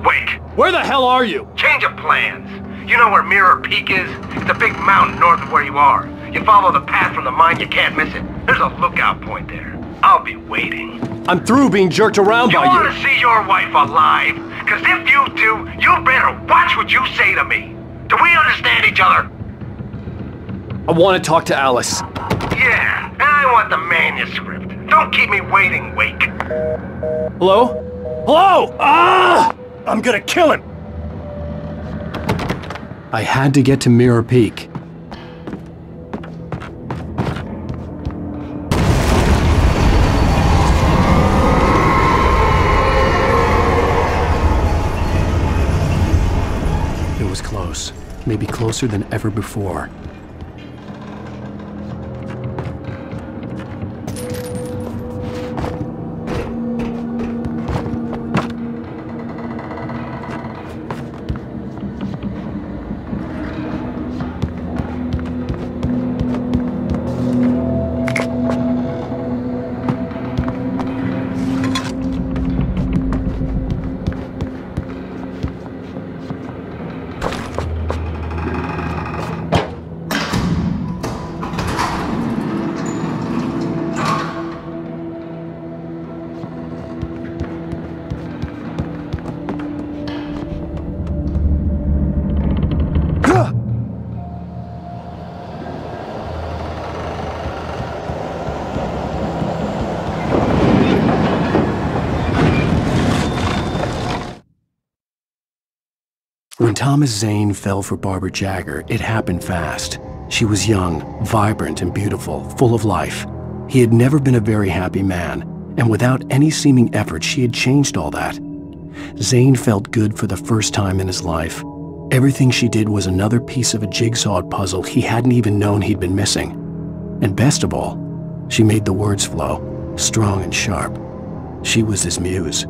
Wake! Where the hell are you? Change of plans. You know where Mirror Peak is? It's a big mountain north of where you are. You follow the path from the mine, you can't miss it. There's a lookout point there. I'll be waiting. I'm through being jerked around by you. You want to see your wife alive? Because if you do, you better watch what you say to me. Do we understand each other? I want to talk to Alice. Yeah, and I want the manuscript. Don't keep me waiting, Wake. Hello? Hello! Ah! I'm gonna kill him! I had to get to Mirror Peak. It was close. Maybe closer than ever before. When Thomas Zane fell for Barbara Jagger, it happened fast. She was young, vibrant, and beautiful, full of life. He had never been a very happy man, and without any seeming effort, she had changed all that. Zane felt good for the first time in his life. Everything she did was another piece of a jigsaw puzzle he hadn't even known he'd been missing. And best of all, she made the words flow, strong and sharp. She was his muse.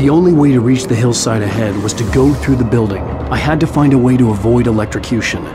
The only way to reach the hillside ahead was to go through the building. I had to find a way to avoid electrocution.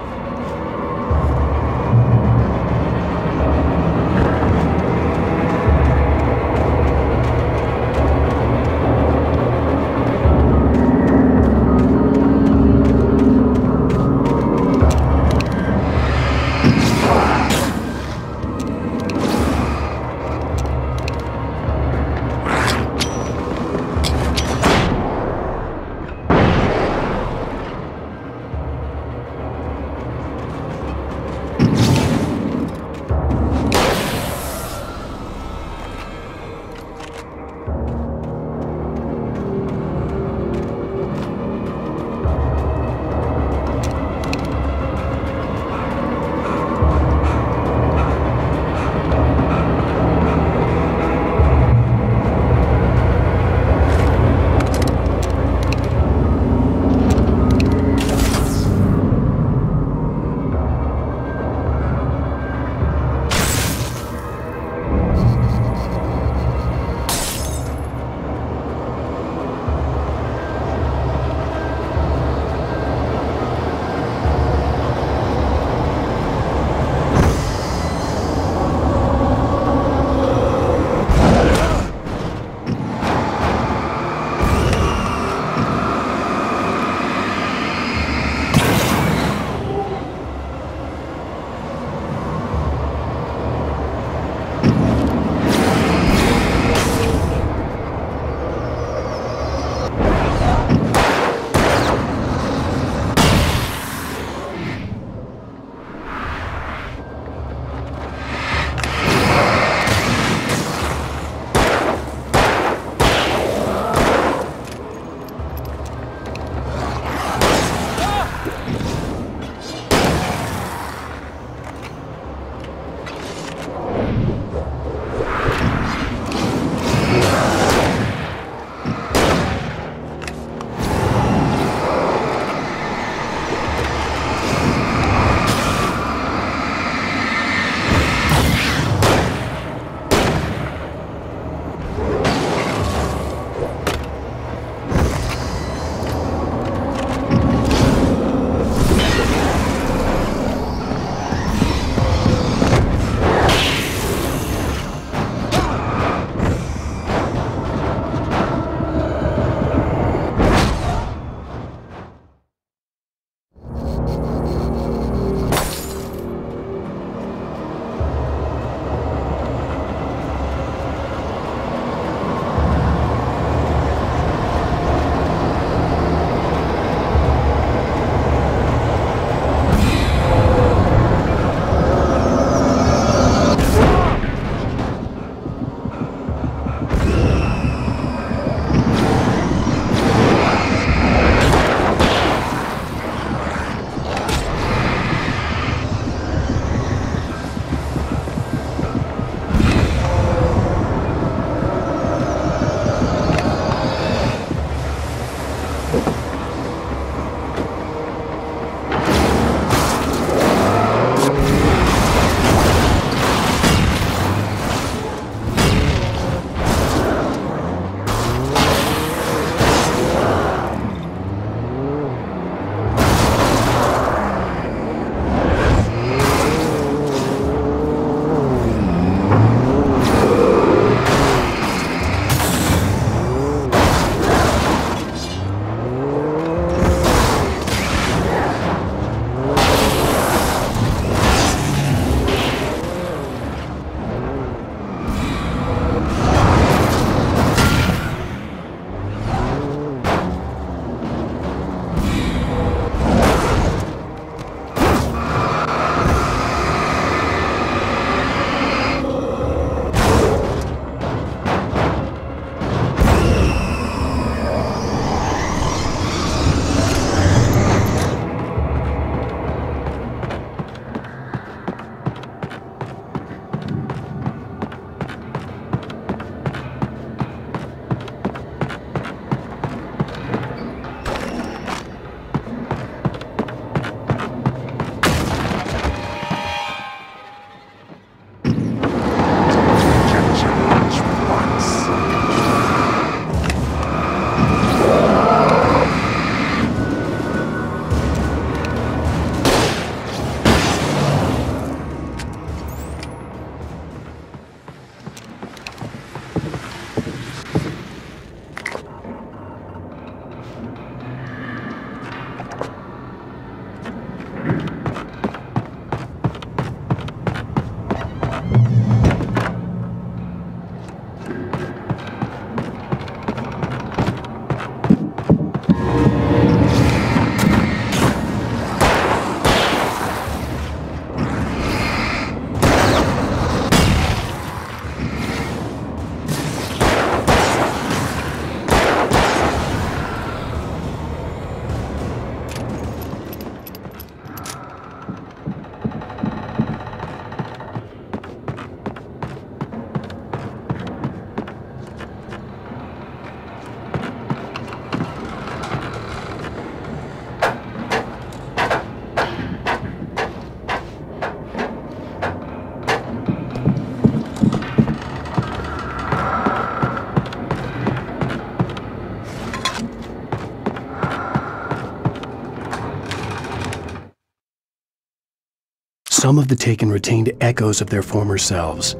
Some of the taken retained echoes of their former selves,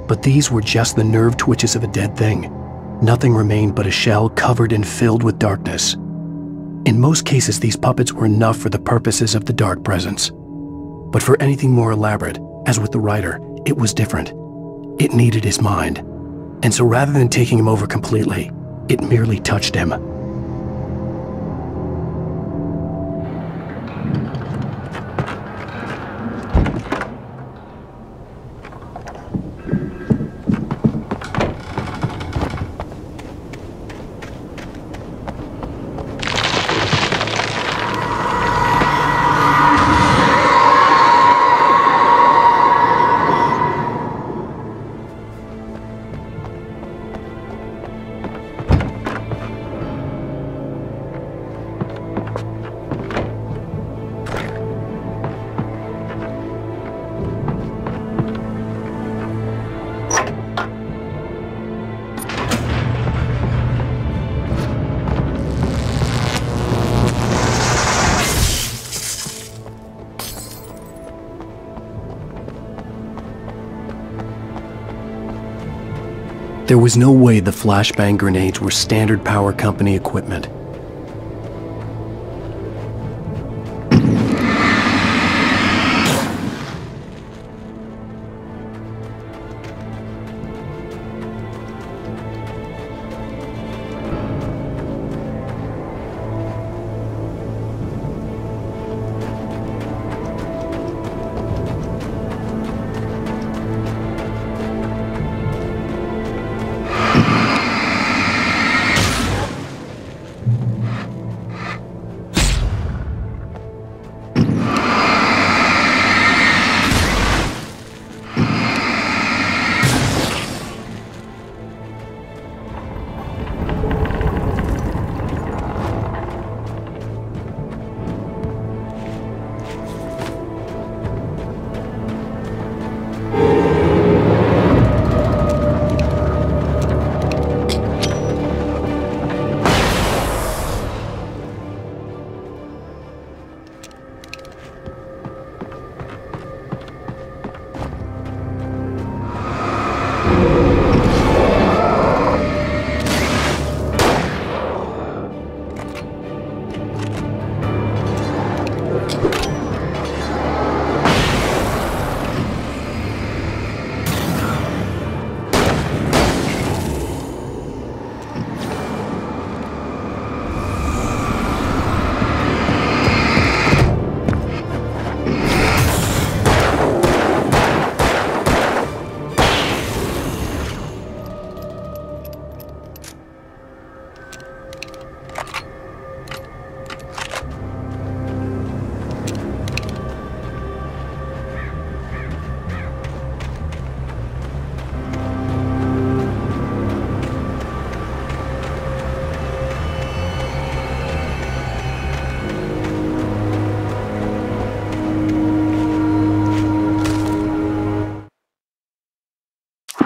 but these were just the nerve twitches of a dead thing. Nothing remained but a shell covered and filled with darkness. In most cases, these puppets were enough for the purposes of the dark presence. But for anything more elaborate, as with the writer, it was different. It needed his mind. And so rather than taking him over completely, it merely touched him. There was no way the flashbang grenades were standard power company equipment.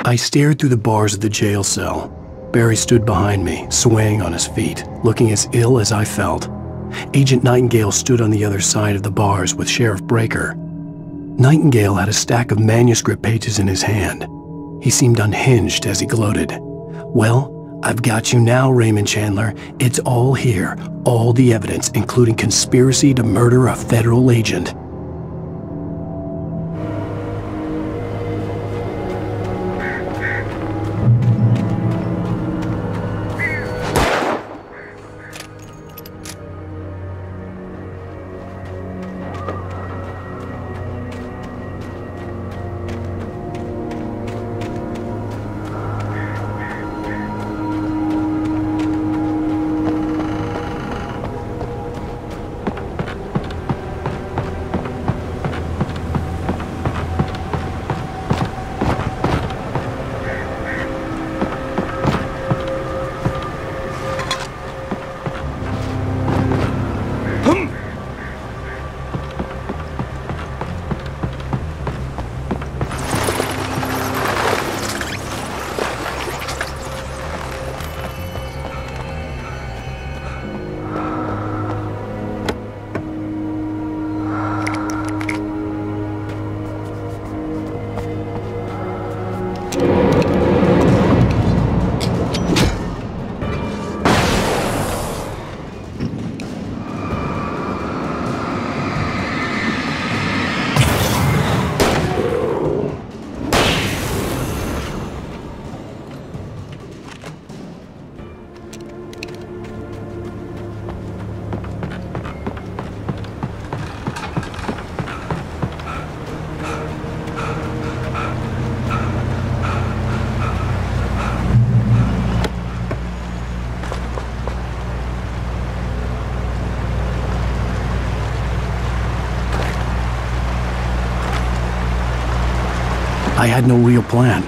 I stared through the bars of the jail cell. Barry stood behind me, swaying on his feet, looking as ill as I felt. Agent Nightingale stood on the other side of the bars with Sheriff Breaker. Nightingale had a stack of manuscript pages in his hand. He seemed unhinged as he gloated. "Well, I've got you now, Raymond Chandler. It's all here, all the evidence, including conspiracy to murder a federal agent." I had no real plan.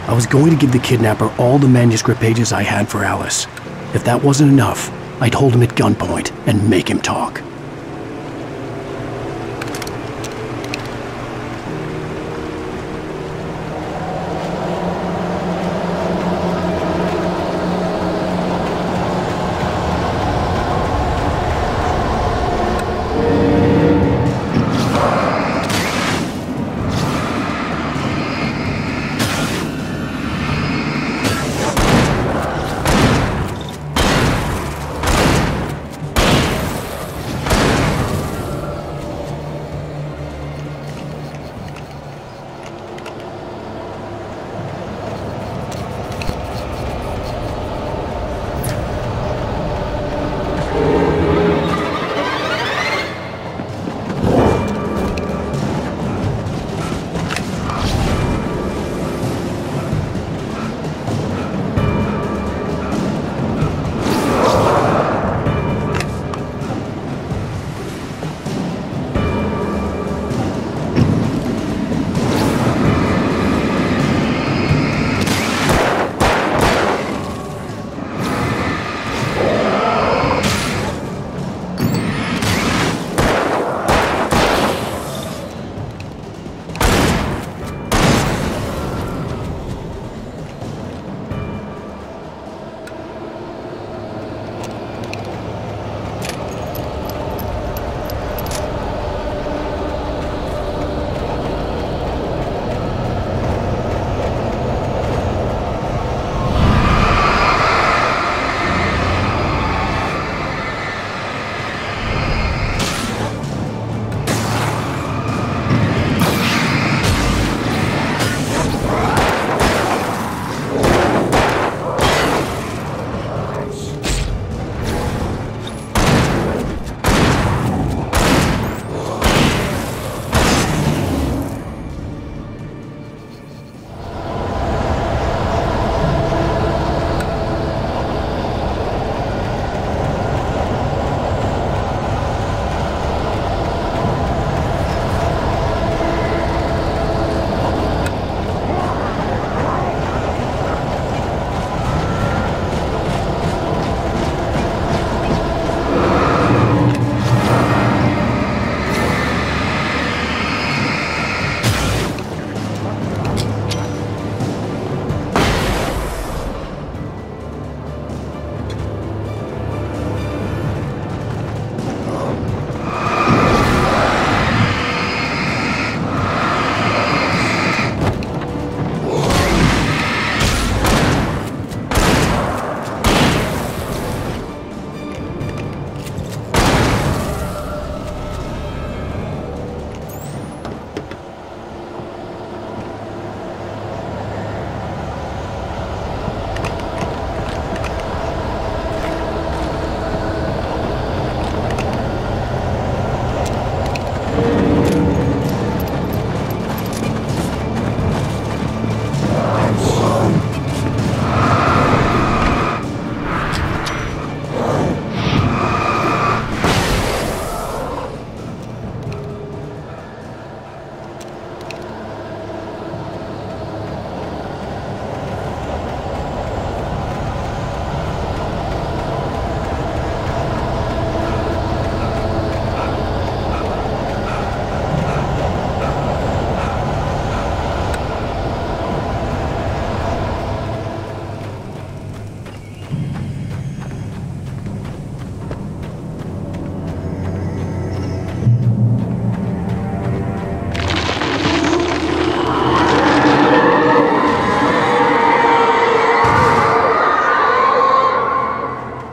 I was going to give the kidnapper all the manuscript pages I had for Alice. If that wasn't enough, I'd hold him at gunpoint and make him talk.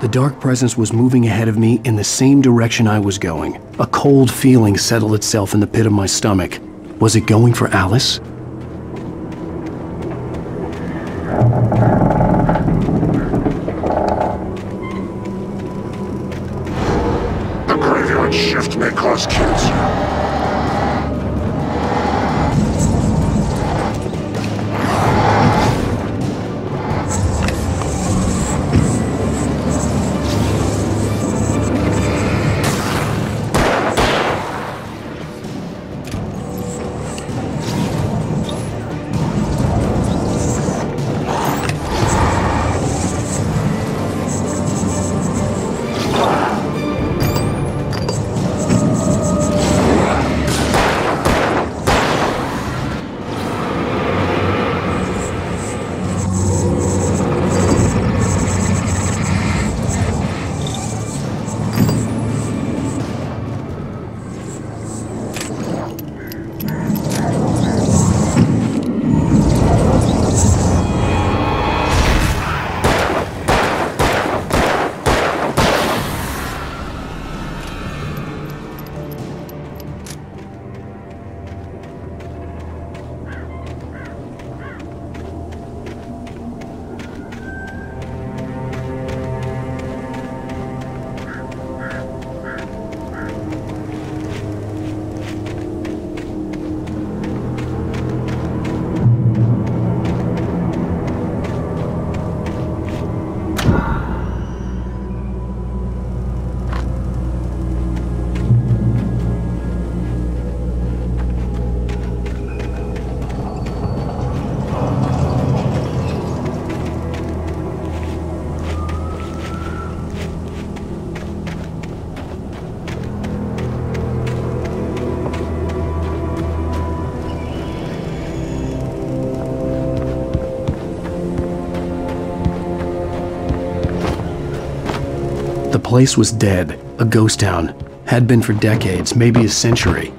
The dark presence was moving ahead of me in the same direction I was going. A cold feeling settled itself in the pit of my stomach. Was it going for Alice? The graveyard shift may cause cancer. place was dead, a ghost town. Had been for decades, maybe a century.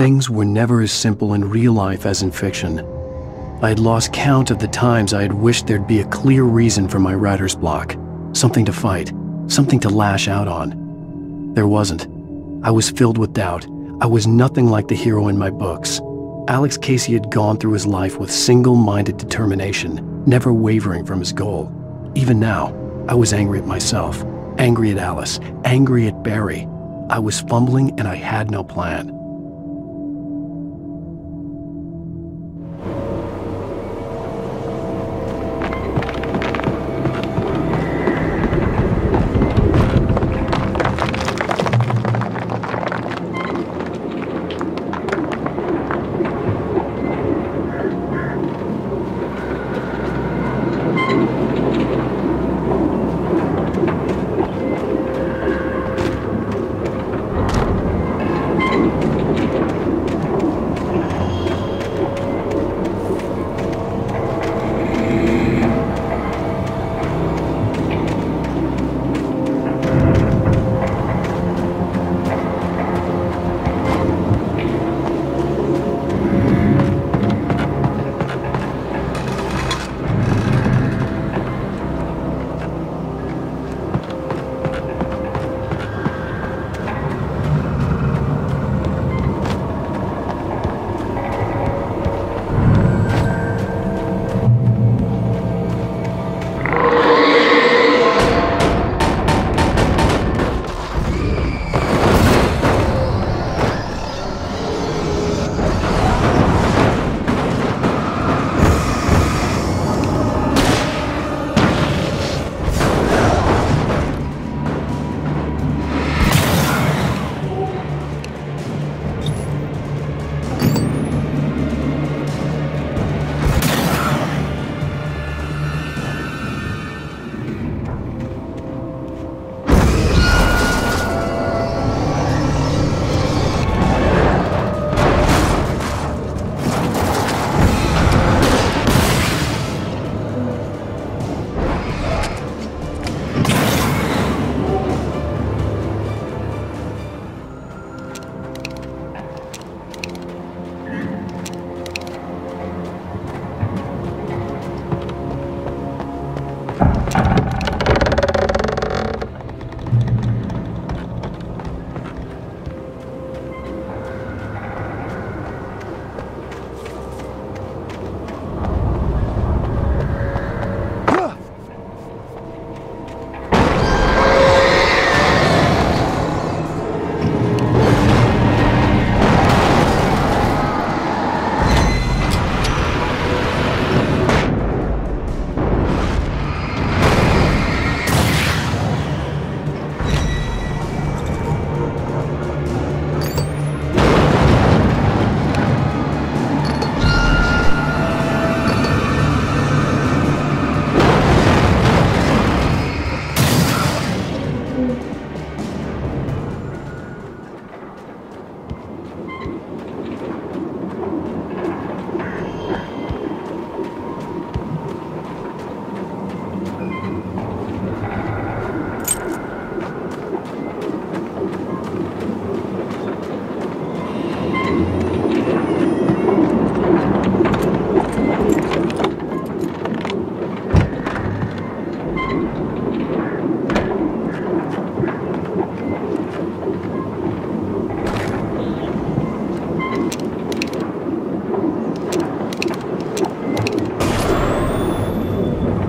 Things were never as simple in real life as in fiction. I had lost count of the times I had wished there'd be a clear reason for my writer's block. Something to fight, something to lash out on. There wasn't. I was filled with doubt. I was nothing like the hero in my books. Alex Casey had gone through his life with single-minded determination, never wavering from his goal. Even now, I was angry at myself, angry at Alice, angry at Barry. I was fumbling and I had no plan.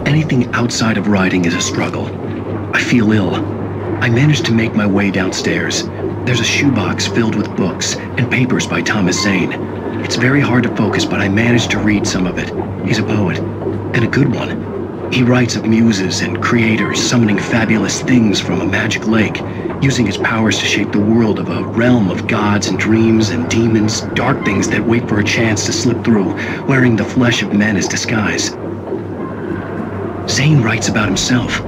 Anything outside of writing is a struggle. I feel ill. I managed to make my way downstairs. There's a shoebox filled with books and papers by Thomas Zane. It's very hard to focus, but I managed to read some of it. He's a poet, and a good one. He writes of muses and creators summoning fabulous things from a magic lake, using his powers to shape the world of a realm of gods and dreams and demons, dark things that wait for a chance to slip through, wearing the flesh of men as disguise. Zane writes about himself,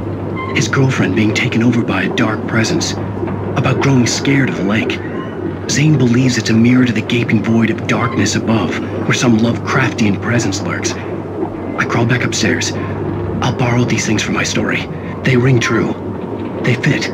his girlfriend being taken over by a dark presence, about growing scared of the lake. Zane believes it's a mirror to the gaping void of darkness above, where some Lovecraftian presence lurks. I crawl back upstairs. I'll borrow these things for my story. They ring true. They fit.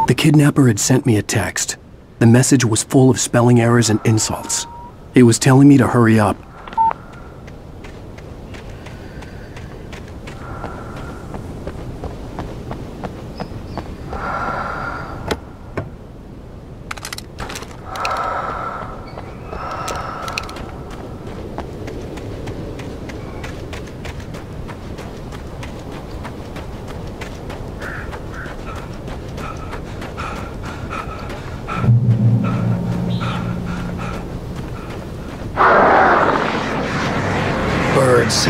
The kidnapper had sent me a text. The message was full of spelling errors and insults. It was telling me to hurry up. Birds.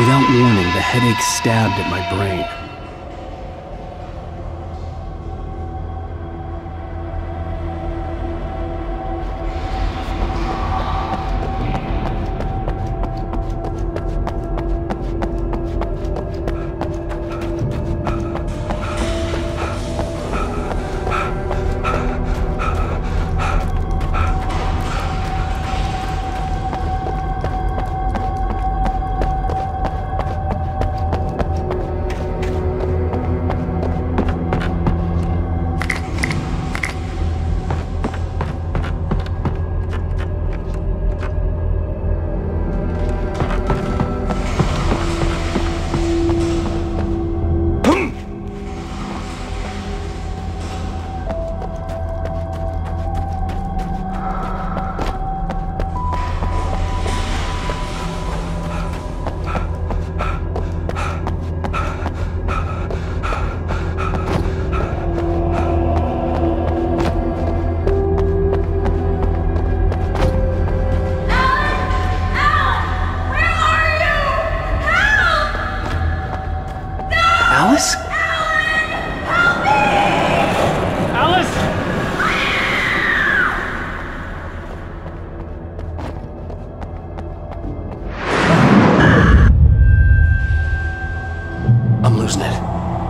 Without warning, the headache stabbed at my brain.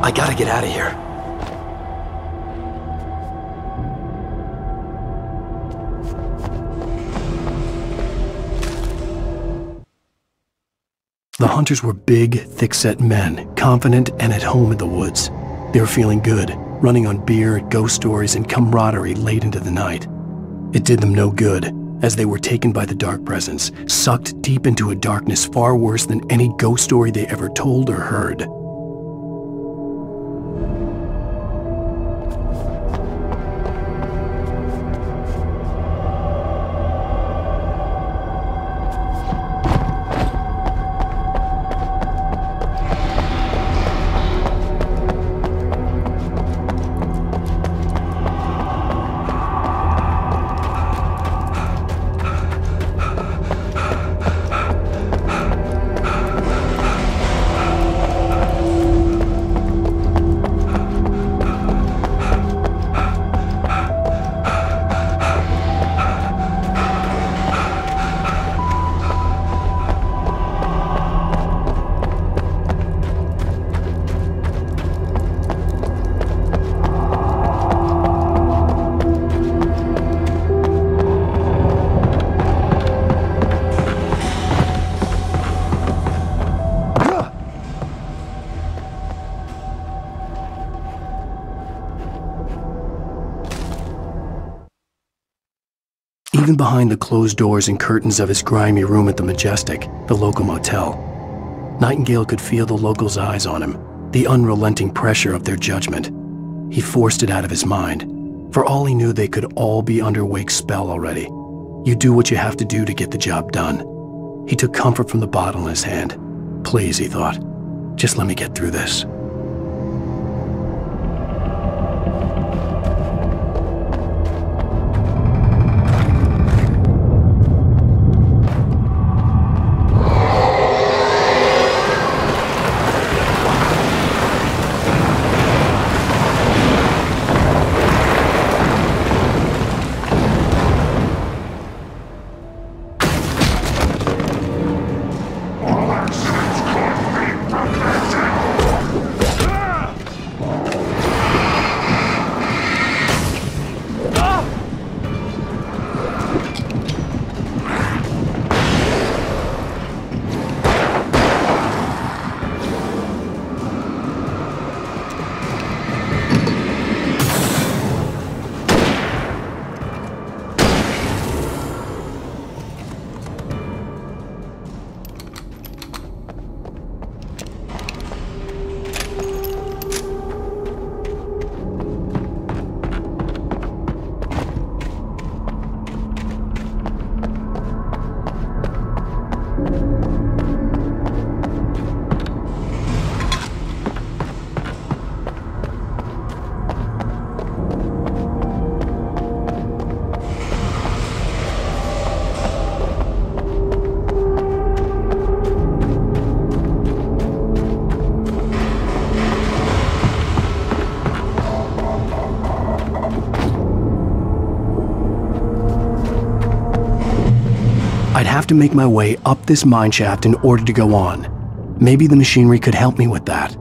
I gotta get out of here. The hunters were big, thick-set men, confident and at home in the woods. They were feeling good, running on beer, ghost stories, and camaraderie late into the night. It did them no good, as they were taken by the dark presence, sucked deep into a darkness far worse than any ghost story they ever told or heard. Even behind the closed doors and curtains of his grimy room at the Majestic, the local motel, Nightingale could feel the locals' eyes on him, the unrelenting pressure of their judgment. He forced it out of his mind. For all he knew, they could all be under Wake's spell already. You do what you have to do to get the job done. He took comfort from the bottle in his hand. Please, he thought, just let me get through this. have to make my way up this mine shaft in order to go on. Maybe the machinery could help me with that.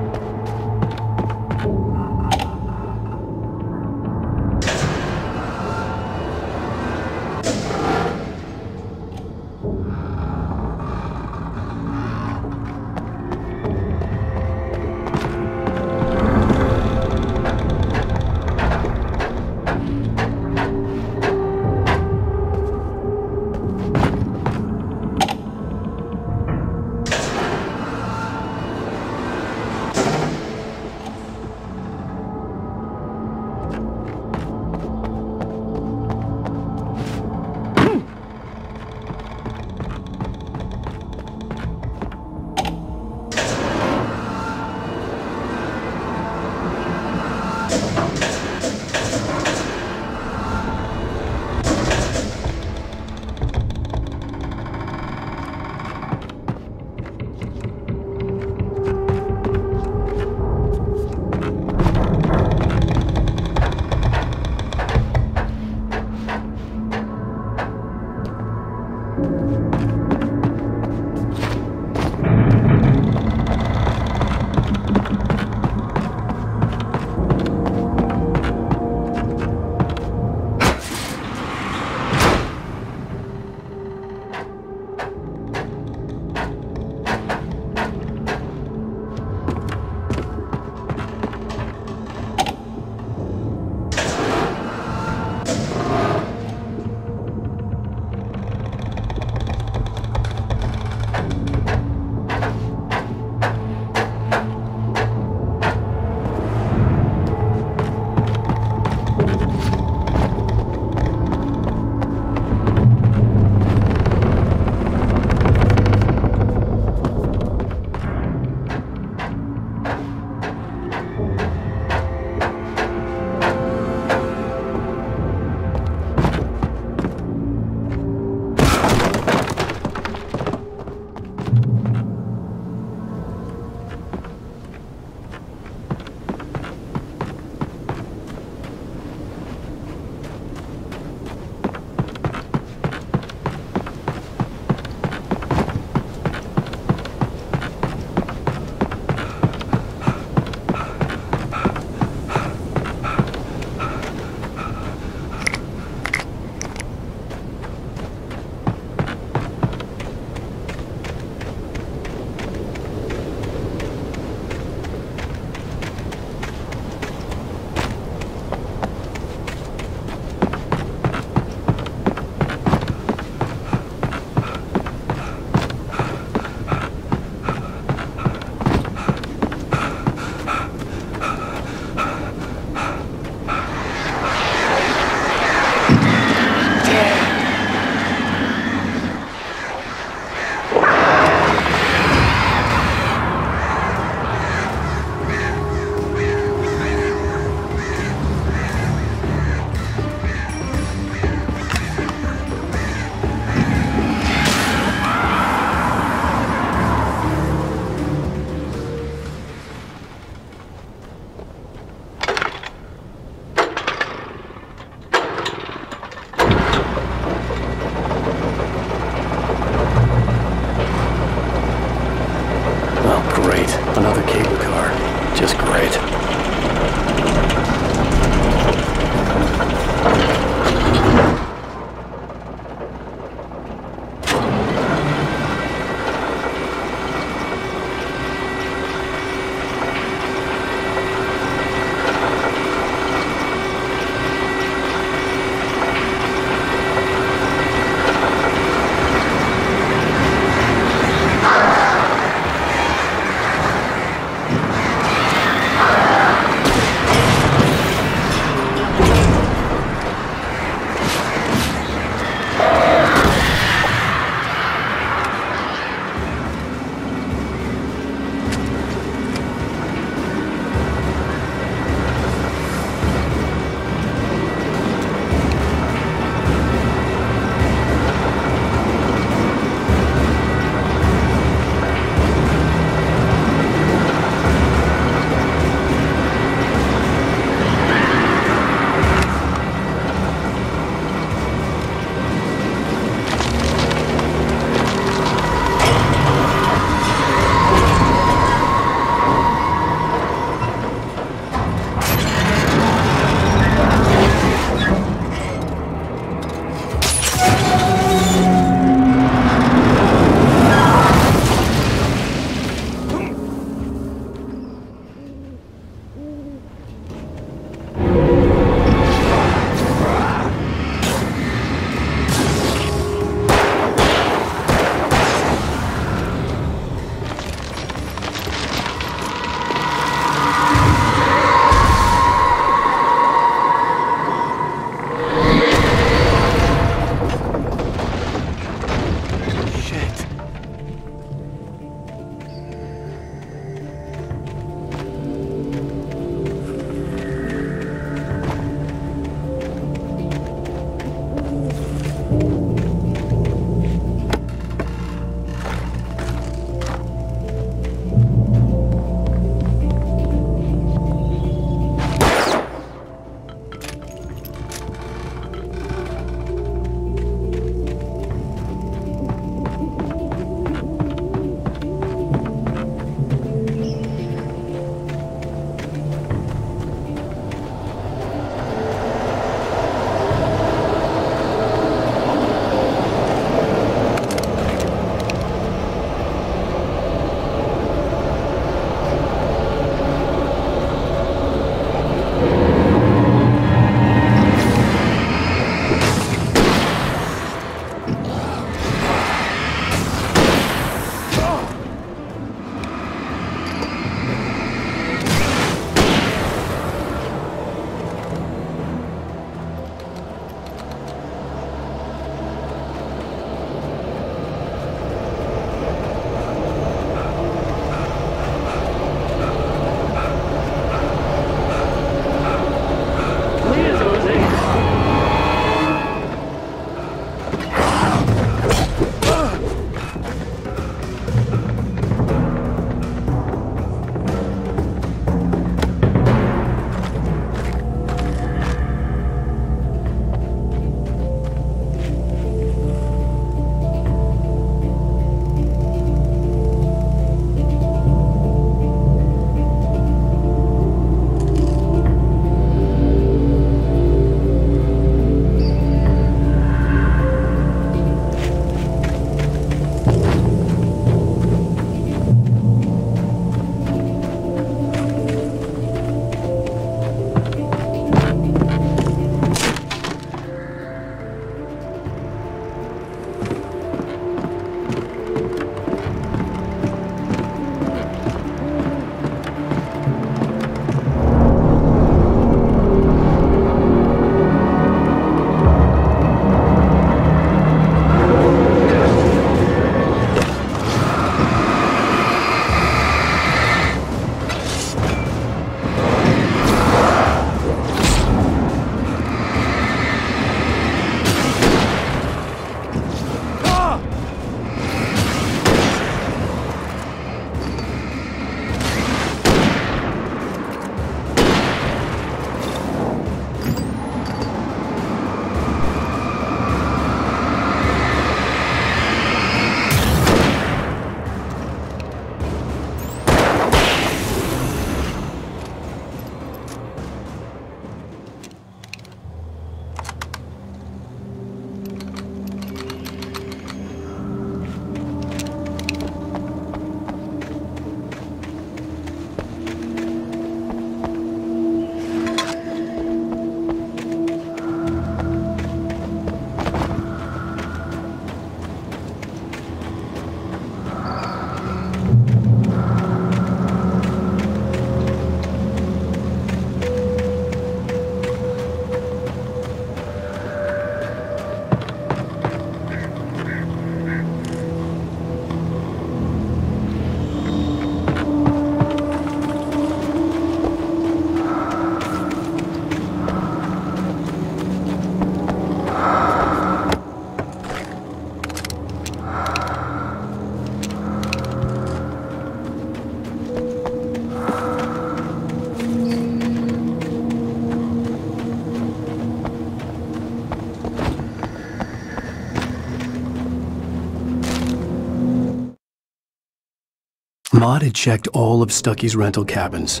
Maude had checked all of Stucky's rental cabins.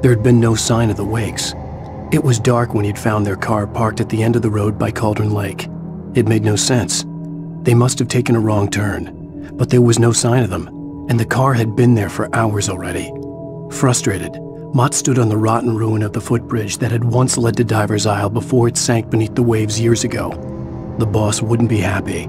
There had been no sign of the Wakes. It was dark when he'd found their car parked at the end of the road by Cauldron Lake. It made no sense. They must have taken a wrong turn, but there was no sign of them, and the car had been there for hours already. Frustrated, Mott stood on the rotten ruin of the footbridge that had once led to Diver's Isle before it sank beneath the waves years ago. The boss wouldn't be happy.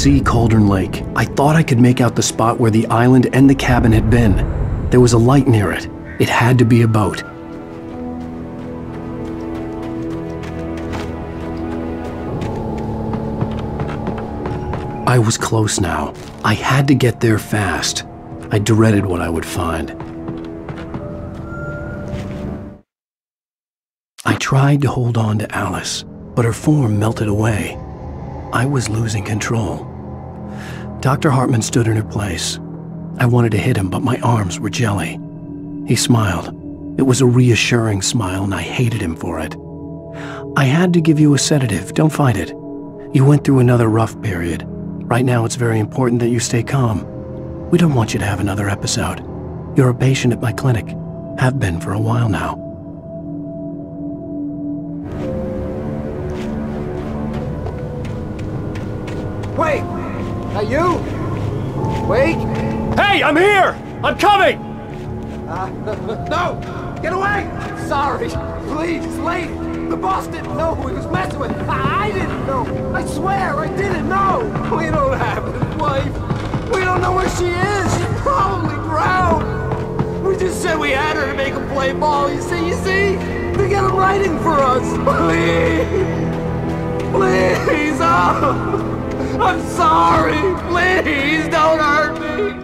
see Cauldron Lake. I thought I could make out the spot where the island and the cabin had been. There was a light near it. It had to be a boat. I was close now. I had to get there fast. I dreaded what I would find. I tried to hold on to Alice, but her form melted away. I was losing control. Dr. Hartman stood in her place. I wanted to hit him, but my arms were jelly. He smiled. It was a reassuring smile, and I hated him for it. I had to give you a sedative. Don't fight it. You went through another rough period. Right now, it's very important that you stay calm. We don't want you to have another episode. You're a patient at my clinic. Have been for a while now. Wait! That you? Wait! Hey, I'm here! I'm coming! No! Get away! Sorry. Please, it's late. The boss didn't know who he was messing with. I didn't know. I swear, I didn't know. We don't have his wife. We don't know where she is. She's probably drowned. We just said we had her to make him play ball. You see? They got him writing for us. Please. Please, oh. I'm sorry. Please, don't hurt me.